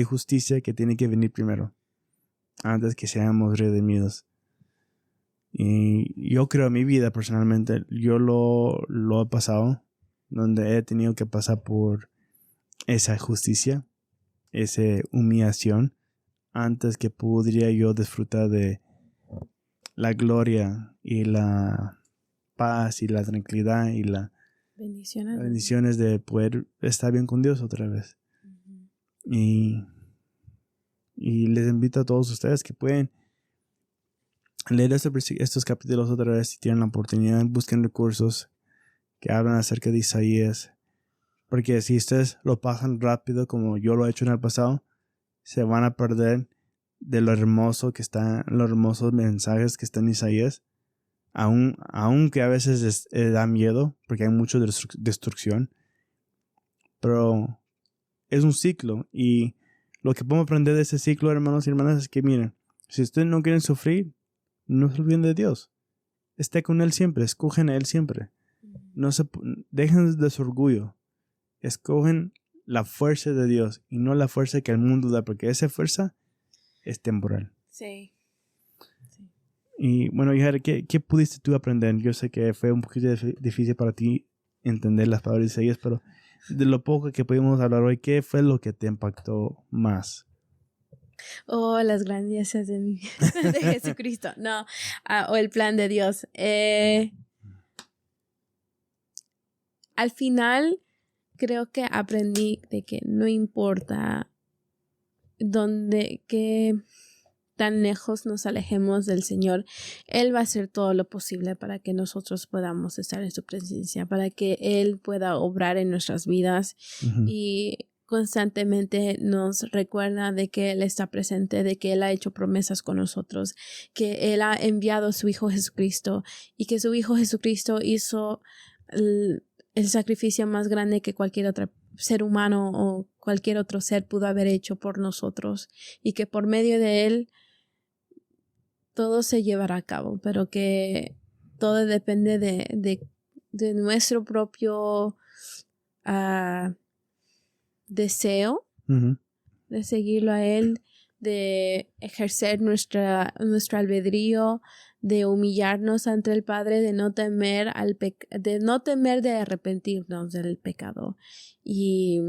justicia que tiene que venir primero, antes que seamos redimidos. Y yo creo en mi vida personalmente, yo lo he pasado, donde he tenido que pasar por esa justicia, esa humillación, antes que podría yo disfrutar de la gloria y la paz y la tranquilidad y las bendiciones de poder estar bien con Dios otra vez. Y les invito a todos ustedes que pueden leer estos capítulos otra vez si tienen la oportunidad. Busquen recursos que hablan acerca de Isaías. Porque si ustedes lo pasan rápido como yo lo he hecho en el pasado, se van a perder de lo hermoso que está, los hermosos mensajes que están en Isaías. Aunque a veces da miedo porque hay mucha destrucción. Pero es un ciclo. Y lo que podemos aprender de ese ciclo, hermanos y hermanas, es que miren, si ustedes no quieren sufrir, no se olviden de Dios. Esté con Él siempre, escogen a Él siempre. Dejen de su orgullo. Escogen la fuerza de Dios y no la fuerza que el mundo da, porque esa fuerza es temporal. Sí. Y bueno, Yajaira, ¿qué pudiste tú aprender? Yo sé que fue un poquito difícil para ti entender las palabras de Isaías, pero de lo poco que pudimos hablar hoy, ¿qué fue lo que te impactó más? Oh, las grandezas de Jesucristo. No, o el plan de Dios. Al final, creo que aprendí de que no importa qué tan lejos nos alejemos del Señor, Él va a hacer todo lo posible para que nosotros podamos estar en su presencia, para que Él pueda obrar en nuestras vidas. Y constantemente nos recuerda de que Él está presente, de que Él ha hecho promesas con nosotros, que Él ha enviado a su Hijo Jesucristo y que su Hijo Jesucristo hizo el sacrificio más grande que cualquier otro ser humano o cualquier otro ser pudo haber hecho por nosotros, y que por medio de Él todo se llevará a cabo, pero que todo depende de nuestro propio deseo de seguirlo a Él, de ejercer nuestro albedrío, de humillarnos ante el Padre, de no temer de arrepentirnos del pecado y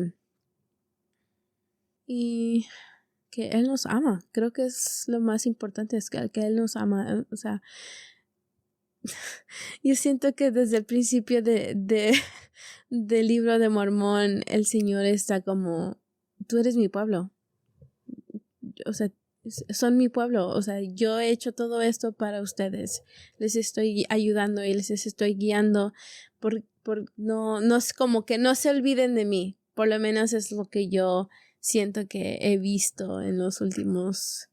que Él nos ama. Creo que es lo más importante, es que Él nos ama. O sea, yo siento que desde el principio del libro de Mormón, el Señor está como, tú eres mi pueblo. O sea, son mi pueblo. O sea, yo he hecho todo esto para ustedes. Les estoy ayudando y les estoy guiando. No es como que no se olviden de mí. Por lo menos es lo que yo siento que he visto en los últimos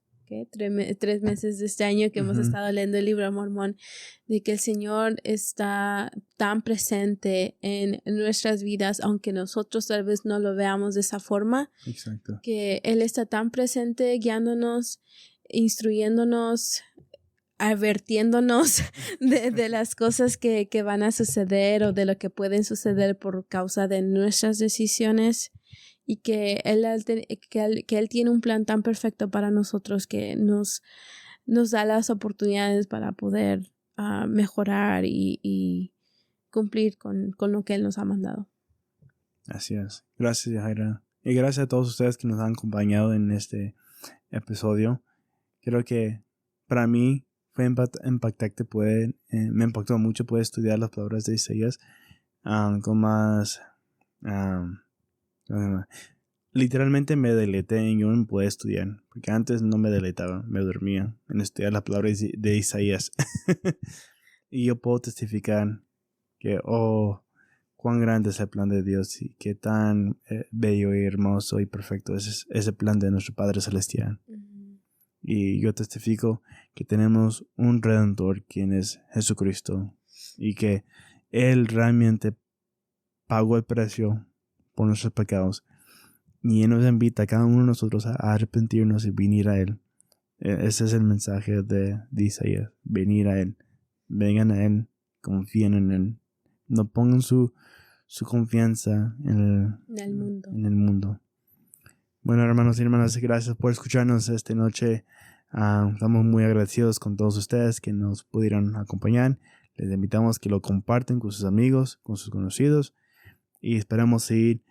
3 meses de este año que hemos estado leyendo el libro de Mormón, de que el Señor está tan presente en nuestras vidas, aunque nosotros tal vez no lo veamos de esa forma. Exacto. Que Él está tan presente guiándonos, instruyéndonos, advirtiéndonos de las cosas que van a suceder o de lo que pueden suceder por causa de nuestras decisiones. Y que Él tiene un plan tan perfecto para nosotros que nos da las oportunidades para poder mejorar y cumplir con lo que Él nos ha mandado. Así es. Gracias, Yajaira. Y gracias a todos ustedes que nos han acompañado en este episodio. Creo que para mí fue impactante. Me impactó mucho poder estudiar las palabras de Isaías con más... literalmente me deleité en yo no poder estudiar, porque antes no me deleitaba, me dormía en estudiar las palabras de Isaías. Y yo puedo testificar que cuán grande es el plan de Dios y qué tan bello y hermoso y perfecto es ese plan de nuestro Padre Celestial. Y yo testifico que tenemos un Redentor, quien es Jesucristo, y que Él realmente pagó el precio por nuestros pecados, y Él nos invita a cada uno de nosotros a arrepentirnos y venir a Él. Ese es el mensaje de Isaías: venir a Él, vengan a Él, confíen en Él, no pongan su confianza en el mundo. Bueno, hermanos y hermanas, gracias por escucharnos esta noche. Estamos muy agradecidos con todos ustedes que nos pudieron acompañar. Les invitamos que lo compartan con sus amigos, con sus conocidos, y esperamos seguir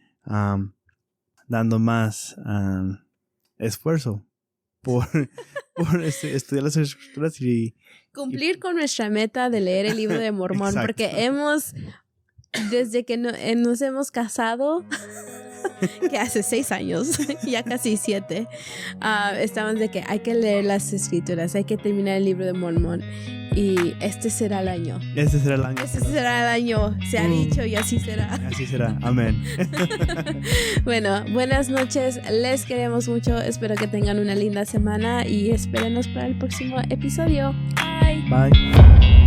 dando más esfuerzo por estudiar las escrituras y cumplir con nuestra meta de leer el libro de Mormón. Exacto. Porque desde que nos hemos casado, que hace 6 años, ya casi 7, estamos de que hay que leer las escrituras, hay que terminar el libro de Mormón. Y este será el año. Este será el año. Este será el año, se ha dicho y así será. Así será, amén. Bueno, buenas noches, les queremos mucho, espero que tengan una linda semana y espérenos para el próximo episodio. Bye. Bye.